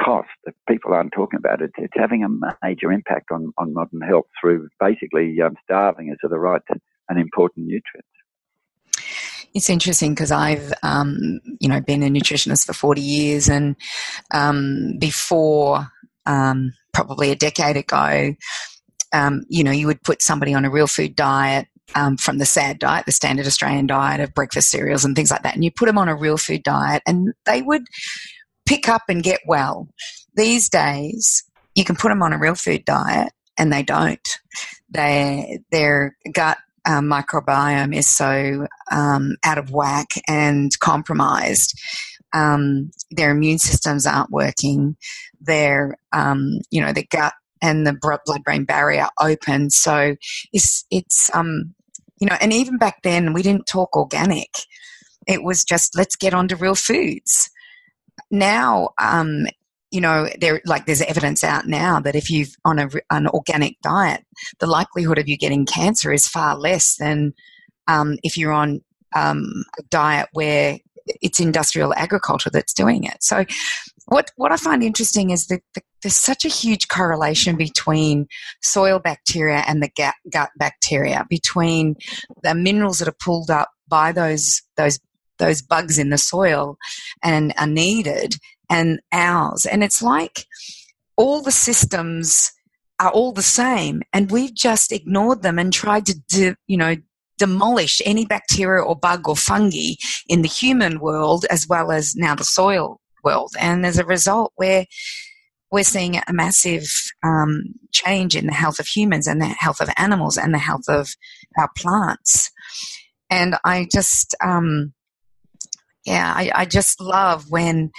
Speaker 3: cost that people aren't talking about. It's having a major impact on modern health through basically starving us of the right and important nutrients.
Speaker 2: It's interesting because I've, been a nutritionist for 40 years, and before probably a decade ago, you would put somebody on a real food diet from the SAD diet, the Standard Australian Diet of breakfast cereals and things like that, and you put them on a real food diet and they would pick up and get well. These days, you can put them on a real food diet and they don't. Their gut microbiome is so out of whack and compromised. Their immune systems aren't working. Their their gut and the blood-brain barrier open. So it's and even back then we didn't talk organic. It was just, let's get onto real foods. Now, there's evidence out now that if you've on an organic diet, the likelihood of you getting cancer is far less than if you're on a diet where it's industrial agriculture that's doing it. So what I find interesting is that there's such a huge correlation between soil bacteria and the gut bacteria, between the minerals that are pulled up by those bugs in the soil and are needed, and ours. And it's like all the systems are all the same, and we've just ignored them and tried to demolish any bacteria or bug or fungi in the human world as well as now the soil world. And as a result, we're seeing a massive change in the health of humans and the health of animals and the health of our plants. And I just I just love when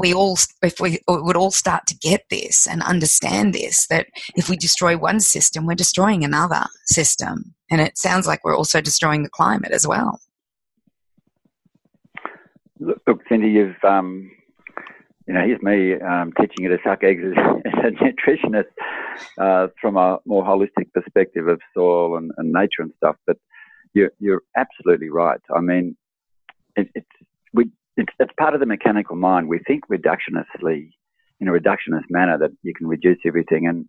Speaker 2: if we would all start to get this and understand this, that if we destroy one system, we're destroying another system. And it sounds like we're also destroying the climate as well.
Speaker 3: Look, Cyndi, you've, here's me teaching you to suck eggs as a nutritionist from a more holistic perspective of soil and nature and stuff. But you're absolutely right. I mean, it's part of the mechanical mind. We think reductionistly, in a reductionist manner, that you can reduce everything. And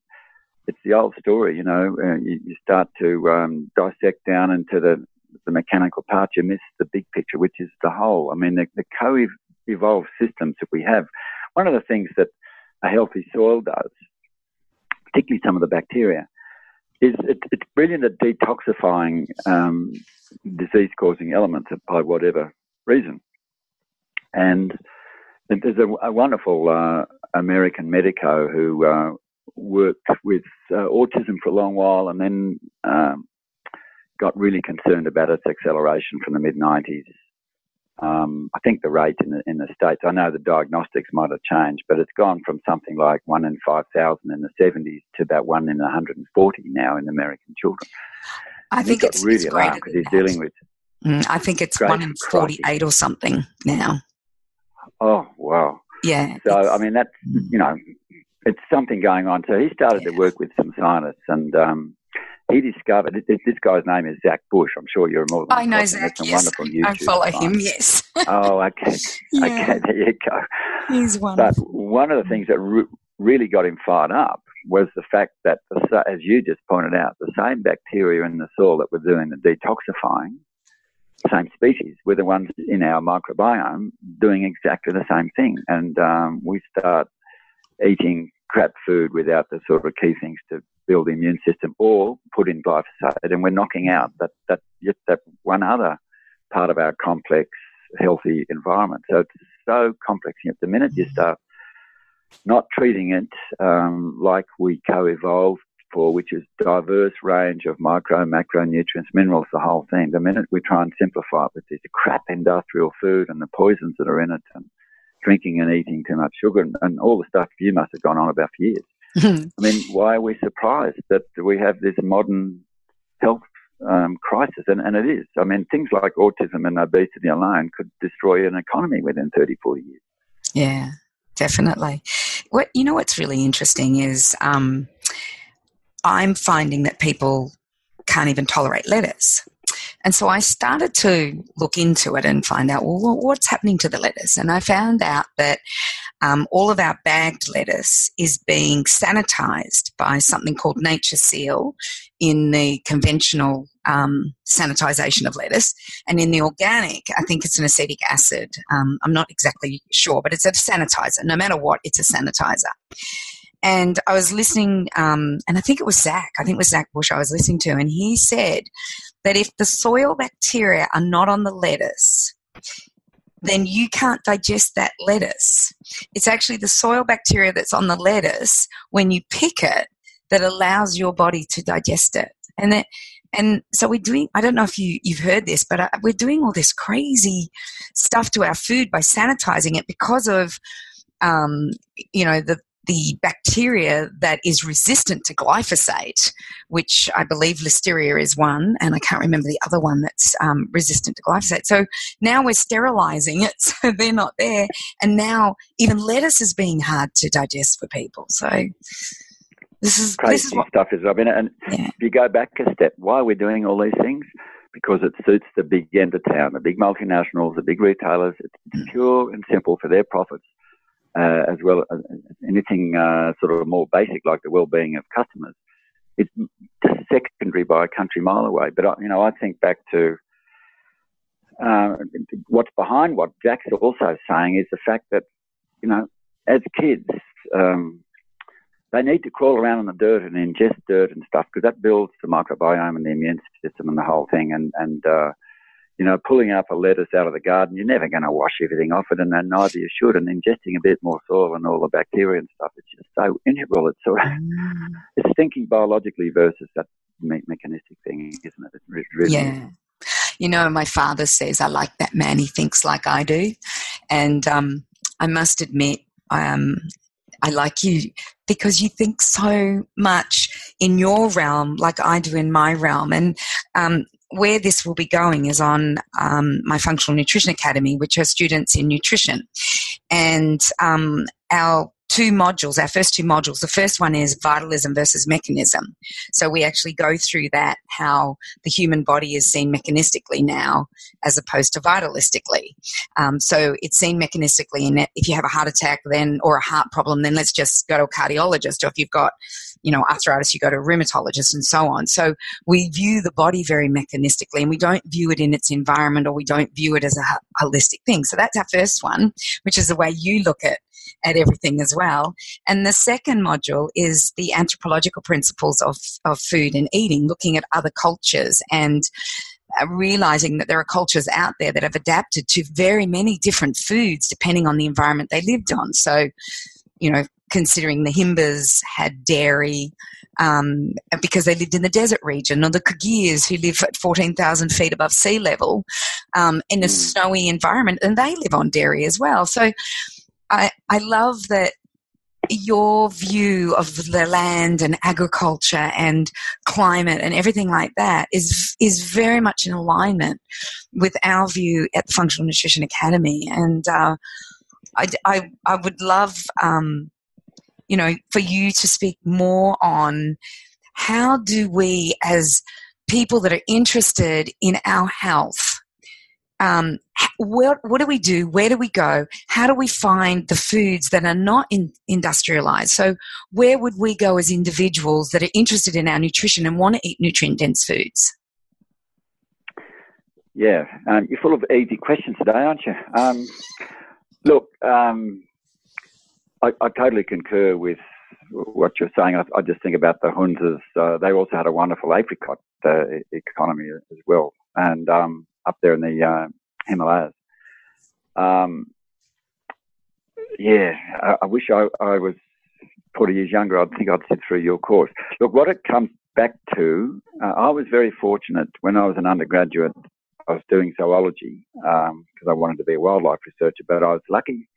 Speaker 3: it's the old story, you start to dissect down into the mechanical parts. You miss the big picture, which is the whole. I mean, the co-evolved systems that we have. One of the things that a healthy soil does, particularly some of the bacteria, is it's brilliant at detoxifying disease-causing elements by whatever reason. And there's a wonderful American medico who worked with autism for a long while, and then got really concerned about its acceleration from the mid-90s. I think the rate in the States, I know the diagnostics might have changed, but it's gone from something like 1 in 5,000 in the 70s to about 1 in 140 now in American children.
Speaker 2: I think it's
Speaker 3: really alarmed because he's dealing with...
Speaker 2: I think it's 1 in 48 or something now.
Speaker 3: Oh, wow.
Speaker 2: Yeah.
Speaker 3: So, I mean, that's, it's something going on. So he started to work with some scientists, and he discovered, this guy's name is Zach Bush. I'm sure you're more than...
Speaker 2: I know Zach, yes. I follow him, yes.
Speaker 3: Oh, okay. Yeah. Okay, there you go.
Speaker 2: He's wonderful.
Speaker 3: But one of the things that really got him fired up was the fact that, as you just pointed out, the same bacteria in the soil that were doing the detoxifying, same species, were the ones in our microbiome doing exactly the same thing. And we start eating crap food without the sort of key things to build the immune system, or put in glyphosate, and we're knocking out that one other part of our complex, healthy environment. So it's so complex. The minute you start not treating it like we co-evolved for, which is diverse range of micro, macronutrients, minerals, the whole thing. The minute we try and simplify it with this crap industrial food and the poisons that are in it, and drinking and eating too much sugar and all the stuff you must have gone on about for years. I mean, why are we surprised that we have this modern health crisis? And it is. I mean, things like autism and obesity alone could destroy an economy within 30, 40 years.
Speaker 2: Yeah, definitely. What's really interesting is I'm finding that people can't even tolerate lettuce. And so I started to look into it and find out, well, what's happening to the lettuce? And I found out that all of our bagged lettuce is being sanitized by something called Nature Seal in the conventional sanitization of lettuce. And in the organic, I think it's an acetic acid. I'm not exactly sure, but it's a sanitizer. No matter what, it's a sanitizer. And I was listening, and I think it was Zach Bush I was listening to, and he said that if the soil bacteria are not on the lettuce, then you can't digest that lettuce. It's actually the soil bacteria that's on the lettuce when you pick it that allows your body to digest it. And so we're doing, I don't know if you've heard this, but we're doing all this crazy stuff to our food by sanitizing it because of, the bacteria that is resistant to glyphosate, which I believe Listeria is one, and I can't remember the other one that's resistant to glyphosate. So now we're sterilizing it so they're not there. And now even lettuce is being hard to digest for people. So this is what
Speaker 3: stuff is, Robin. And if you go back a step, why are we doing all these things? Because it suits the big end of town, the big multinationals, the big retailers. It's pure and simple for their profits. As well as anything sort of more basic like the well-being of customers. It's just secondary by a country mile away. But, I think back to what's behind what Jack's also saying is the fact that, as kids, they need to crawl around in the dirt and ingest dirt and stuff because that builds the microbiome and the immune system and the whole thing. And pulling up a lettuce out of the garden, you're never going to wash everything off it, and neither you should. And ingesting a bit more soil and all the bacteria and stuff, it's just so integral. It's sort of, it's thinking biologically versus that mechanistic thing, isn't it? It really is.
Speaker 2: My father says, I like that man, he thinks like I do. And I must admit, I like you because you think so much in your realm like I do in my realm. And where this will be going is on my Functional Nutrition Academy, which are students in nutrition. And our first two modules, the first one is vitalism versus mechanism. So we actually go through that, how the human body is seen mechanistically now as opposed to vitalistically. So it's seen mechanistically, and if you have a heart attack or a heart problem, then let's just go to a cardiologist. Or if you've got arthritis, you go to a rheumatologist and so on. So we view the body very mechanistically, and we don't view it in its environment, or we don't view it as a holistic thing. So that's our first one, which is the way you look at everything as well. And the second module is the anthropological principles of food and eating, looking at other cultures and realizing that there are cultures out there that have adapted to very many different foods depending on the environment they lived on. So, considering the Himbas had dairy because they lived in the desert region, or the Kagirs who live at 14,000 feet above sea level in a snowy environment, and they live on dairy as well. So I love that your view of the land and agriculture and climate and everything like that is very much in alignment with our view at the Functional Nutrition Academy. And I would love, for you to speak more on how do we, as people that are interested in our health, what do we do? Where do we go? How do we find the foods that are not industrialized? So where would we go as individuals that are interested in our nutrition and want to eat nutrient-dense foods?
Speaker 3: Yeah, you're full of easy questions today, aren't you? Look, I totally concur with what you're saying. I just think about the Hunzas. They also had a wonderful apricot economy as well, and up there in the Himalayas. I wish I was 40 years younger. I think I'd sit through your course. Look, what it comes back to, I was very fortunate when I was an undergraduate. I was doing zoology because I wanted to be a wildlife researcher, but I was lucky.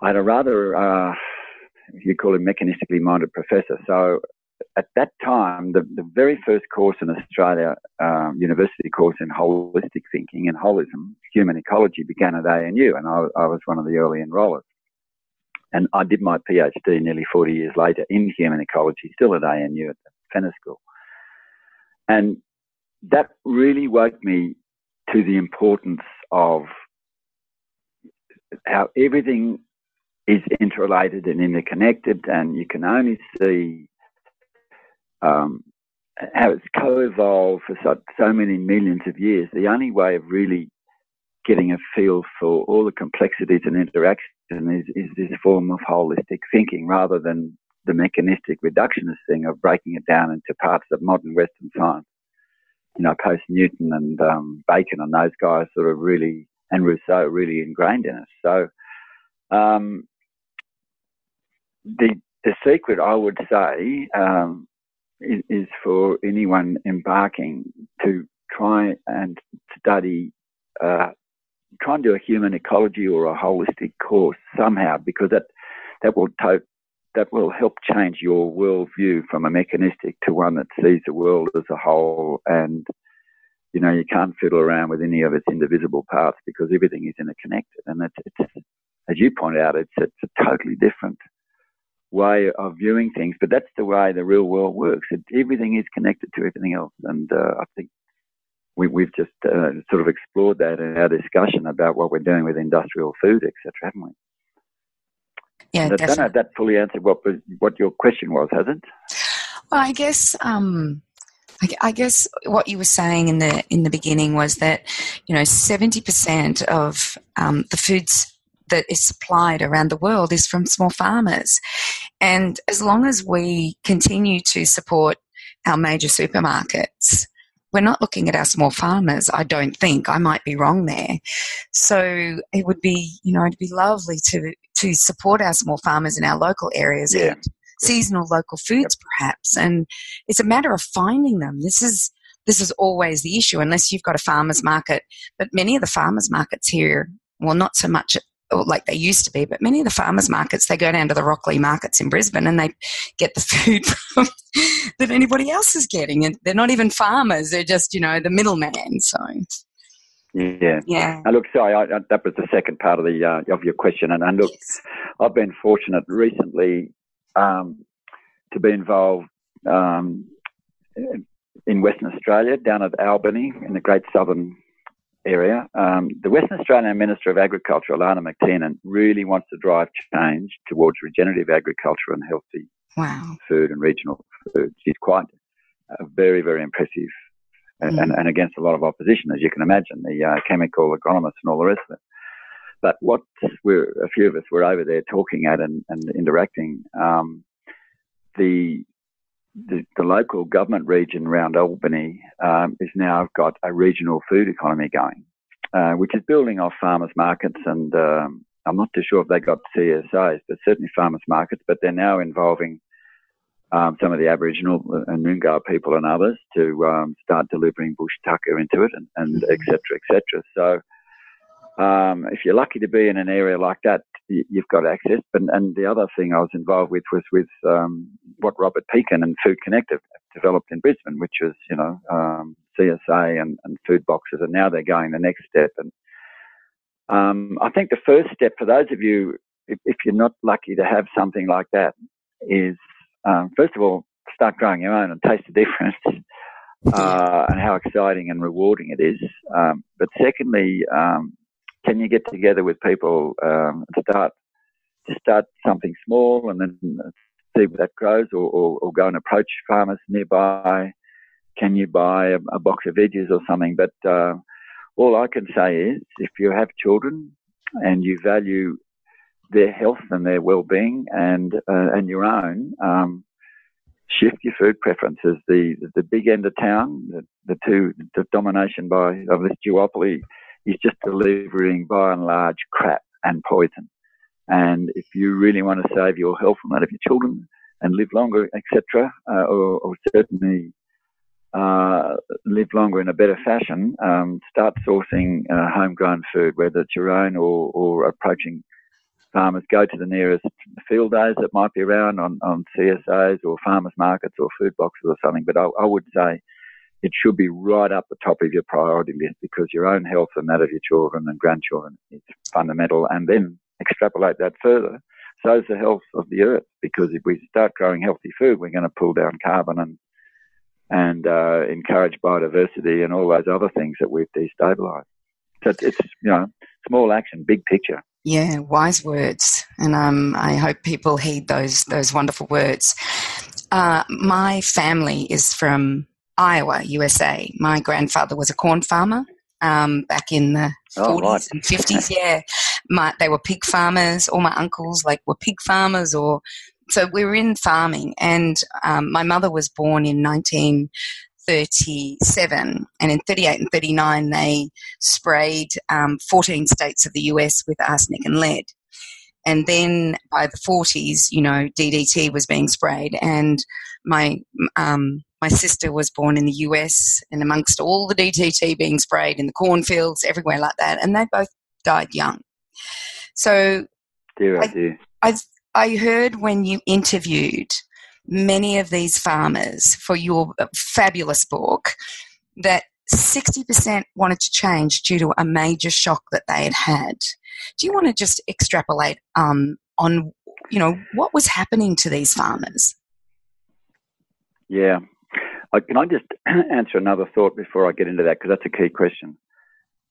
Speaker 3: I had a rather, you call him mechanistically minded professor. So at that time, the very first course in Australia, university course in holistic thinking and holism, human ecology, began at ANU, and I was one of the early enrollers. And I did my PhD nearly 40 years later in human ecology, still at ANU at the Fenner School. And that really woke me to the importance of how everything is interrelated and interconnected, and you can only see how it's co-evolved for so many millions of years. The only way of really getting a feel for all the complexities and interaction is this form of holistic thinking, rather than the mechanistic reductionist thing of breaking it down into parts of modern Western science. Post-Newton and Bacon and those guys sort of really, and Rousseau, really ingrained in us. So secret, I would say, is for anyone embarking to try and study, try and do a human ecology or a holistic course somehow, because that will help change your worldview from a mechanistic to one that sees the world as a whole. And you know, you can't fiddle around with any of its indivisible parts because everything is interconnected. And it's as you point out, it's a totally different way of viewing things. But that's the way the real world works. Everything is connected to everything else. And I think we've just sort of explored that in our discussion about what we're doing with industrial food, etc., haven't we?
Speaker 2: Yeah,
Speaker 3: I don't know if that fully answered what your question was, has it?
Speaker 2: Well, I guess what you were saying in the beginning was that, you know, 70% of the foods that is supplied around the world is from small farmers. And as long as we continue to support our major supermarkets, we're not looking at our small farmers, I don't think. I might be wrong there. So it would be, you know, it'd be lovely to support our small farmers in our local areas.
Speaker 3: Yeah.
Speaker 2: And seasonal local foods, perhaps, and it's a matter of finding them. This is always the issue, unless you've got a farmers market. But many of the farmers markets here, well, not so much like they used to be, but many of the farmers markets, they go down to the Rockley markets in Brisbane and they get the food from, that anybody else is getting, and they're not even farmers; they're just, you know, the middleman. So.
Speaker 3: Yeah.
Speaker 2: Yeah.
Speaker 3: Now, look, sorry, that was the second part of your question, and look,
Speaker 2: Yes.
Speaker 3: I've been fortunate recently to be involved in Western Australia, down at Albany in the Great Southern area. The Western Australian Minister of Agriculture, Alana McTiernan, really wants to drive change towards regenerative agriculture and healthy food and regional food. She's quite very, very impressive and against a lot of opposition, as you can imagine, the chemical agronomists and all the rest of it. But a few of us were over there talking at and interacting. The local government region around Albany is now got a regional food economy going, which is building off farmers markets, and I'm not too sure if they got CSAs, but certainly farmers markets. But they're now involving some of the Aboriginal and Noongar people and others to start delivering bush tucker into it, and et cetera, et cetera. So if you're lucky to be in an area like that, you've got access. And the other thing I was involved with was with what Robert Pekin and Food Connect have developed in Brisbane, which is, you know, CSA and food boxes, and now they're going the next step. And I think the first step for those of you, if you're not lucky to have something like that, is first of all, start growing your own and taste the difference, and how exciting and rewarding it is. But secondly, can you get together with people and start something small and then see where that grows, or go and approach farmers nearby? Can you buy a box of veggies or something? But all I can say is, if you have children and you value their health and their well-being and your own, shift your food preferences. The big end of town, the domination of this duopoly is just delivering, by and large, crap and poison. And if you really want to save your health and that of your children and live longer, etc., or certainly live longer in a better fashion, start sourcing homegrown food, whether it's your own or approaching farmers. Go to the nearest field days that might be around on CSAs or farmers markets or food boxes or something. But I would say it should be right up the top of your priority list, because your own health and that of your children and grandchildren is fundamental. And then extrapolate that further, so is the health of the earth, because if we start growing healthy food, we're going to pull down carbon and encourage biodiversity and all those other things that we've destabilised. So it's, you know, small action, big picture.
Speaker 2: Yeah, wise words, and I hope people heed those wonderful words. My family is from Iowa, USA. My grandfather was a corn farmer back in the 40s and 50s. Yeah, they were pig farmers. All my uncles were pig farmers, so we were in farming. And my mother was born in 1937, and in 38 and 39 they sprayed 14 states of the US with arsenic and lead. And then by the 40s, you know, DDT was being sprayed, and my sister was born in the US, and amongst all the DDT being sprayed in the cornfields, everywhere like that, and they both died young. So I heard when you interviewed many of these farmers for your fabulous book that 60% wanted to change due to a major shock that they had had. Do you want to just extrapolate on, you know, what was happening to these farmers?
Speaker 3: Yeah. Can I just answer another thought before I get into that, because that's a key question.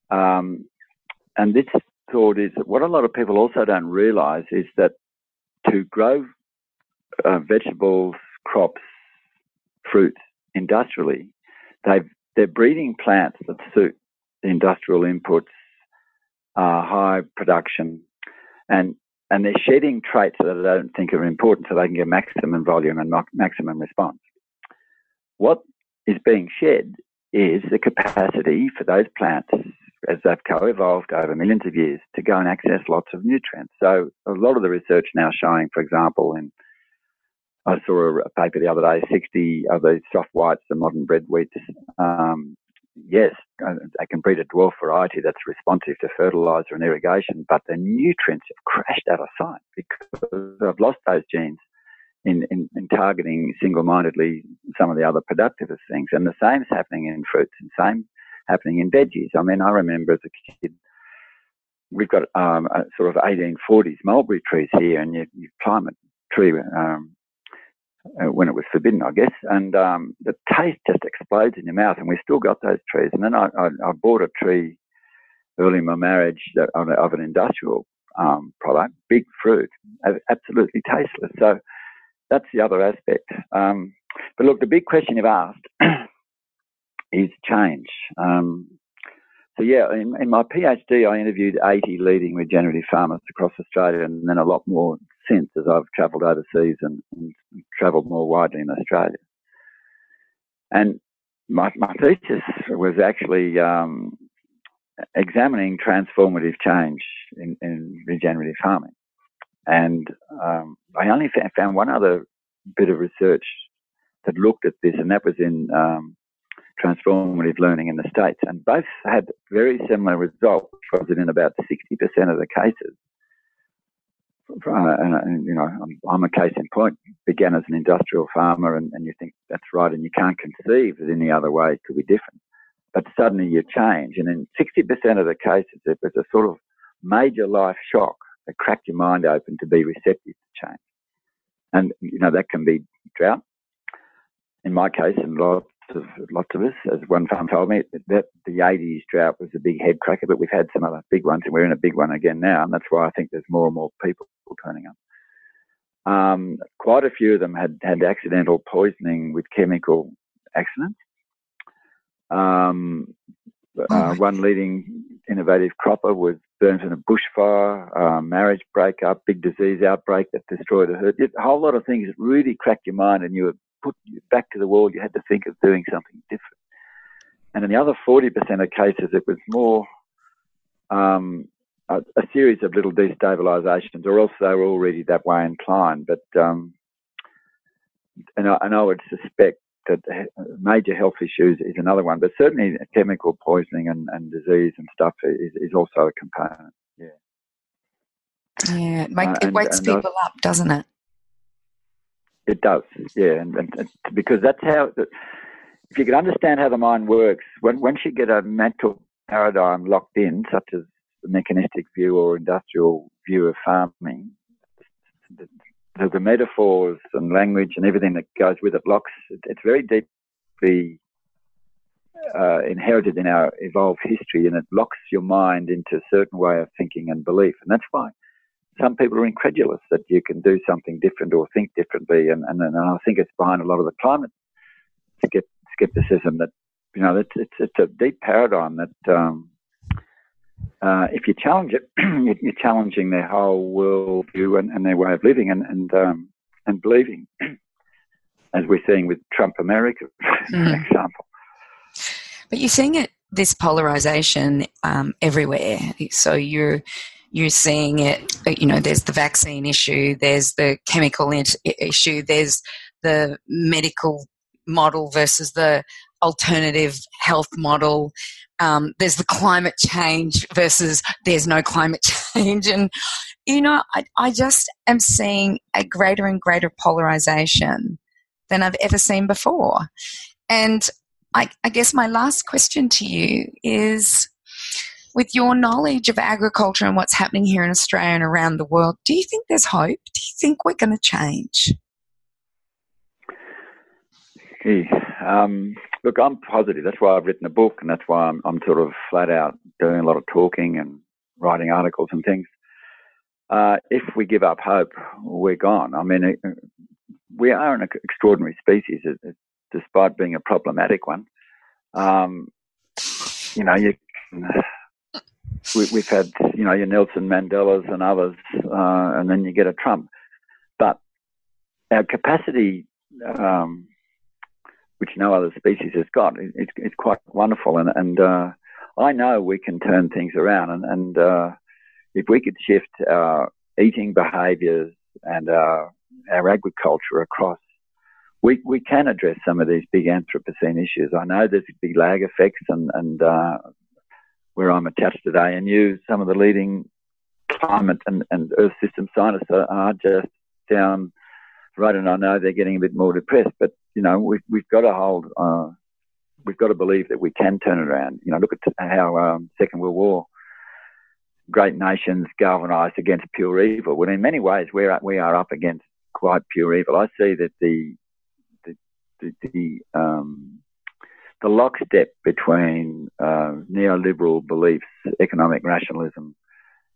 Speaker 3: And this thought is that what a lot of people also don't realise is that to grow vegetables, crops, fruits industrially, they're breeding plants that suit the industrial inputs, high production, and they're shedding traits that I don't think are important so they can get maximum volume and maximum response. What is being shed is the capacity for those plants, as they've co-evolved over millions of years, to go and access lots of nutrients. So a lot of the research now showing, for example, I saw a paper the other day, 60 of these soft whites, the modern bread wheats, yes, they can breed a dwarf variety that's responsive to fertiliser and irrigation, but the nutrients have crashed out of sight because I've lost those genes in targeting single-mindedly some of the other productive things. And the same's happening in fruits and same happening in veggies. I mean, I remember as a kid, we've got a sort of 1840s mulberry trees here, and you climb a tree when it was forbidden, I guess, and the taste just explodes in your mouth, and we've still got those trees. And then I bought a tree early in my marriage of an industrial product, big fruit, absolutely tasteless. So that's the other aspect. But look, the big question you've asked is change. So yeah, in my PhD, I interviewed 80 leading regenerative farmers across Australia, and then a lot more since as I've travelled overseas and travelled more widely in Australia. And my thesis was actually examining transformative change in regenerative farming. And I only found one other bit of research that looked at this, and that was in transformative learning in the States. And both had very similar results, was it in about 60% of the cases. And you know, I'm a case in point. Began as an industrial farmer, and you think that's right, and you can't conceive that any other way could be different. But suddenly you change, and in 60% of the cases, it was a sort of major life shock that cracked your mind open to be receptive to change. And you know, that can be drought. In my case, and lots of us, as one farm told me, that the 80s drought was a big head cracker, but we've had some other big ones, and we're in a big one again now, and that's why I think there's more and more people turning up. Quite a few of them had accidental poisoning with chemical accidents. One leading innovative cropper was burnt in a bushfire, marriage breakup, big disease outbreak that destroyed a herd. A whole lot of things that really cracked your mind, and you were put back to the wall. You had to think of doing something different. And in the other 40% of cases, it was more a series of little destabilisations, or else they were already that way inclined. But and I would suspect that major health issues is another one, but certainly chemical poisoning and disease and stuff is also a component.
Speaker 2: Yeah, it wakes people up, doesn't it?
Speaker 3: It does, yeah, and because that's how. If you can understand how the mind works, once you get a mental paradigm locked in, such as the mechanistic view or industrial view of farming, the metaphors and language and everything that goes with it locks. It's very deeply inherited in our evolved history, and it locks your mind into a certain way of thinking and belief. And that's why some people are incredulous that you can do something different or think differently. And I think it's behind a lot of the climate skepticism that, you know, it's a deep paradigm that if you challenge it, you're challenging their whole worldview and their way of living and believing, as we're seeing with Trump America, for example. But
Speaker 2: you're seeing this polarisation everywhere. So you're you're seeing it, there's the vaccine issue, there's the chemical issue, there's the medical model versus the alternative health model. There's the climate change versus there's no climate change. And, I just am seeing a greater and greater polarization than I've ever seen before. And I guess my last question to you is, with your knowledge of agriculture and what's happening here in Australia and around the world, do you think there's hope? Do you think we're going to change?
Speaker 3: Look, I'm positive. That's why I've written a book, and that's why I'm sort of flat out doing a lot of talking and writing articles and things. If we give up hope, we're gone. I mean, we are an extraordinary species, despite being a problematic one. We've had, your Nelson Mandelas and others, and then you get a Trump. But our capacity, which no other species has got, it's quite wonderful. And I know we can turn things around. And if we could shift our eating behaviours and our agriculture across, we can address some of these big Anthropocene issues. I know there's big lag effects, and where I'm attached today, and some of the leading climate and Earth system scientists are just down right, and I know they're getting a bit more depressed. But we've got to we've got to believe that we can turn it around. Look at how Second World War, great nations galvanised against pure evil. Well, in many ways, we are up against quite pure evil. I see that the lockstep between neoliberal beliefs, economic rationalism,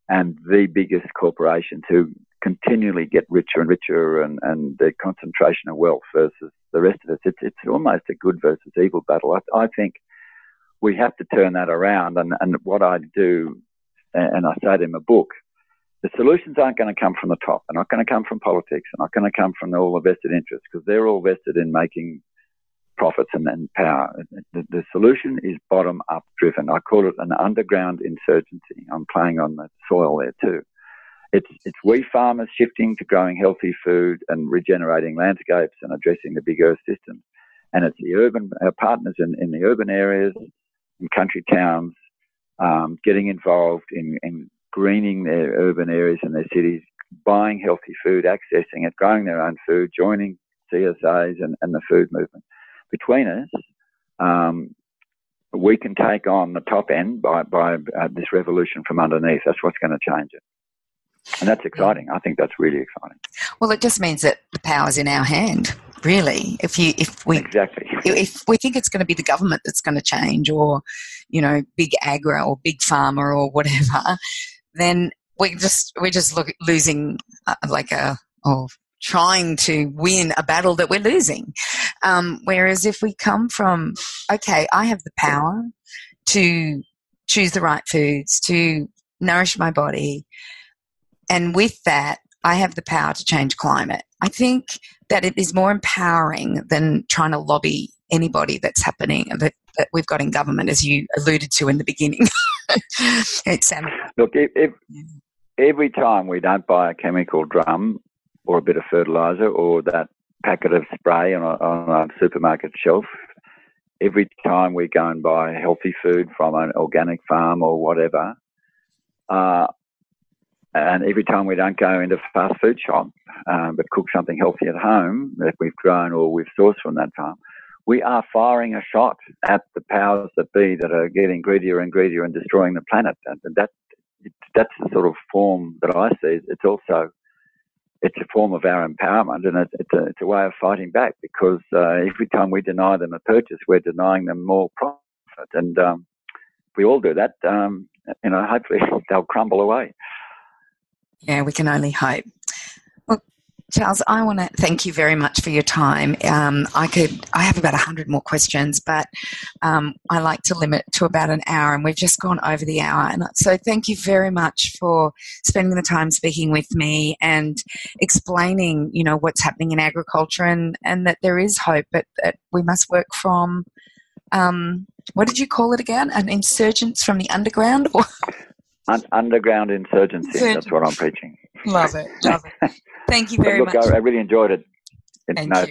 Speaker 3: and the biggest corporations who continually get richer and richer, and the concentration of wealth versus the rest of us. It's almost a good versus evil battle. I think we have to turn that around. And what I do, and I say it in my book, the solutions aren't going to come from the top. They're not going to come from politics. They're not going to come from all the vested interests, because they're all vested in making profits and power. The solution is bottom-up driven. I call it an underground insurgency. I'm playing on the soil there too. It's we farmers shifting to growing healthy food and regenerating landscapes and addressing the big earth systems. And it's our partners in the urban areas, in country towns, getting involved in greening their urban areas and their cities, buying healthy food, accessing it, growing their own food, joining CSAs and the food movement. Between us, we can take on the top end by this revolution from underneath. That's what's going to change it. And that's exciting. I think that's really exciting.
Speaker 2: Well, it just means that the power's in our hand, really. If we think it's going to be the government that's going to change, or big agri or big pharma or whatever, then we're just losing trying to win a battle that we're losing. Whereas if we come from, okay, I have the power to choose the right foods, to nourish my body, and with that, I have the power to change climate. I think that it is more empowering than trying to lobby anybody that's happening, that we've got in government, as you alluded to in the beginning.
Speaker 3: Look, if every time we don't buy a chemical drum or a bit of fertiliser or that packet of spray on a supermarket shelf, every time we go and buy healthy food from an organic farm or whatever, and every time we don't go into a fast food shop, but cook something healthy at home that we've grown or we've sourced from that farm, we are firing a shot at the powers that be that are getting greedier and greedier and destroying the planet. And that's the sort of form that I see. It's a form of our empowerment, and it's a way of fighting back, because every time we deny them a purchase, we're denying them more profit. And if we all do that, hopefully they'll crumble away.
Speaker 2: Yeah, we can only hope. Well, Charles, I want to thank you very much for your time. I have about 100 more questions, but I like to limit to about an hour, and we've just gone over the hour. And so thank you very much for spending the time speaking with me and explaining, what's happening in agriculture, and that there is hope, but that we must work from, what did you call it again? An insurgence from the underground?
Speaker 3: Underground insurgency. That's what I'm preaching.
Speaker 2: Love it. Thank you very much.
Speaker 3: I really enjoyed it.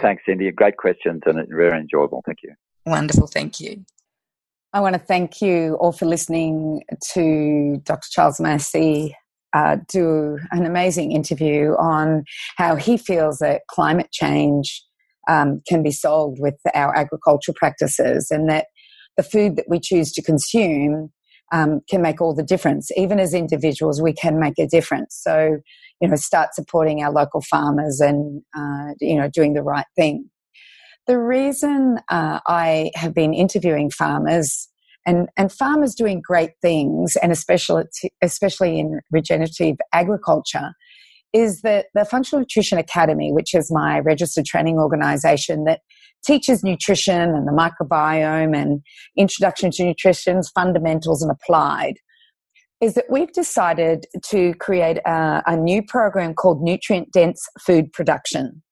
Speaker 2: Thanks,
Speaker 3: Cindy. Great questions, and it's very enjoyable. Thank you.
Speaker 2: Wonderful. Thank you. I want to thank you all for listening to Dr. Charles Massy do an amazing interview on how he feels that climate change can be solved with our agricultural practices, and that the food that we choose to consume can make all the difference. Even as individuals, we can make a difference. So, start supporting our local farmers and, doing the right thing. The reason I have been interviewing farmers and farmers doing great things, and especially in regenerative agriculture, is that the Functional Nutrition Academy, which is my registered training organisation that teaches nutrition and the microbiome and introduction to nutrition's fundamentals and applied, is that we've decided to create a new program called Nutrient-Dense Food Production.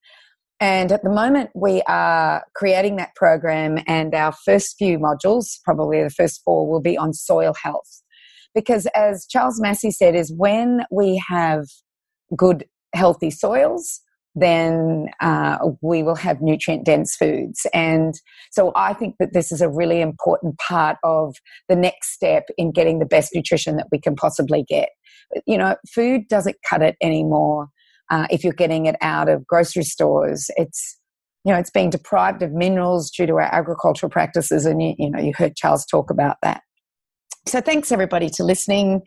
Speaker 2: And at the moment, we are creating that program, and our first few modules, probably the first 4, will be on soil health. Because as Charles Massy said, is when we have good, healthy soils, then we will have nutrient-dense foods. And so I think that this is a really important part of the next step in getting the best nutrition that we can possibly get. Food doesn't cut it anymore. If you're getting it out of grocery stores, it's being deprived of minerals due to our agricultural practices, and you heard Charles talk about that. So thanks everybody to listening.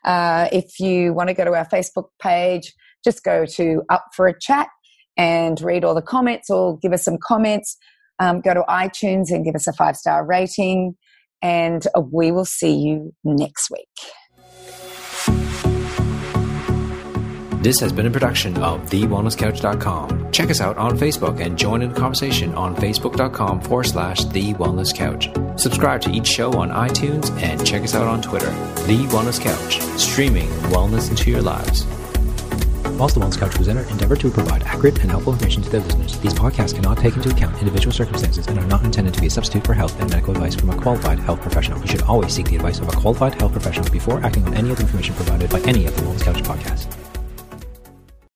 Speaker 2: If you want to go to our Facebook page, just go to Up for a Chat and read all the comments, or give us some comments. Go to iTunes and give us a 5-star rating, and we will see you next week.
Speaker 1: This has been a production of TheWellnessCouch.com. Check us out on Facebook and join in the conversation on Facebook.com/The Wellness Couch. Subscribe to each show on iTunes and check us out on Twitter. The Wellness Couch, streaming wellness into your lives. Whilst the Wellness Couch presenter endeavor to provide accurate and helpful information to their listeners, these podcasts cannot take into account individual circumstances and are not intended to be a substitute for health and medical advice from a qualified health professional. You should always seek the advice of a qualified health professional before acting on any of the information provided by any of the Wellness Couch podcasts.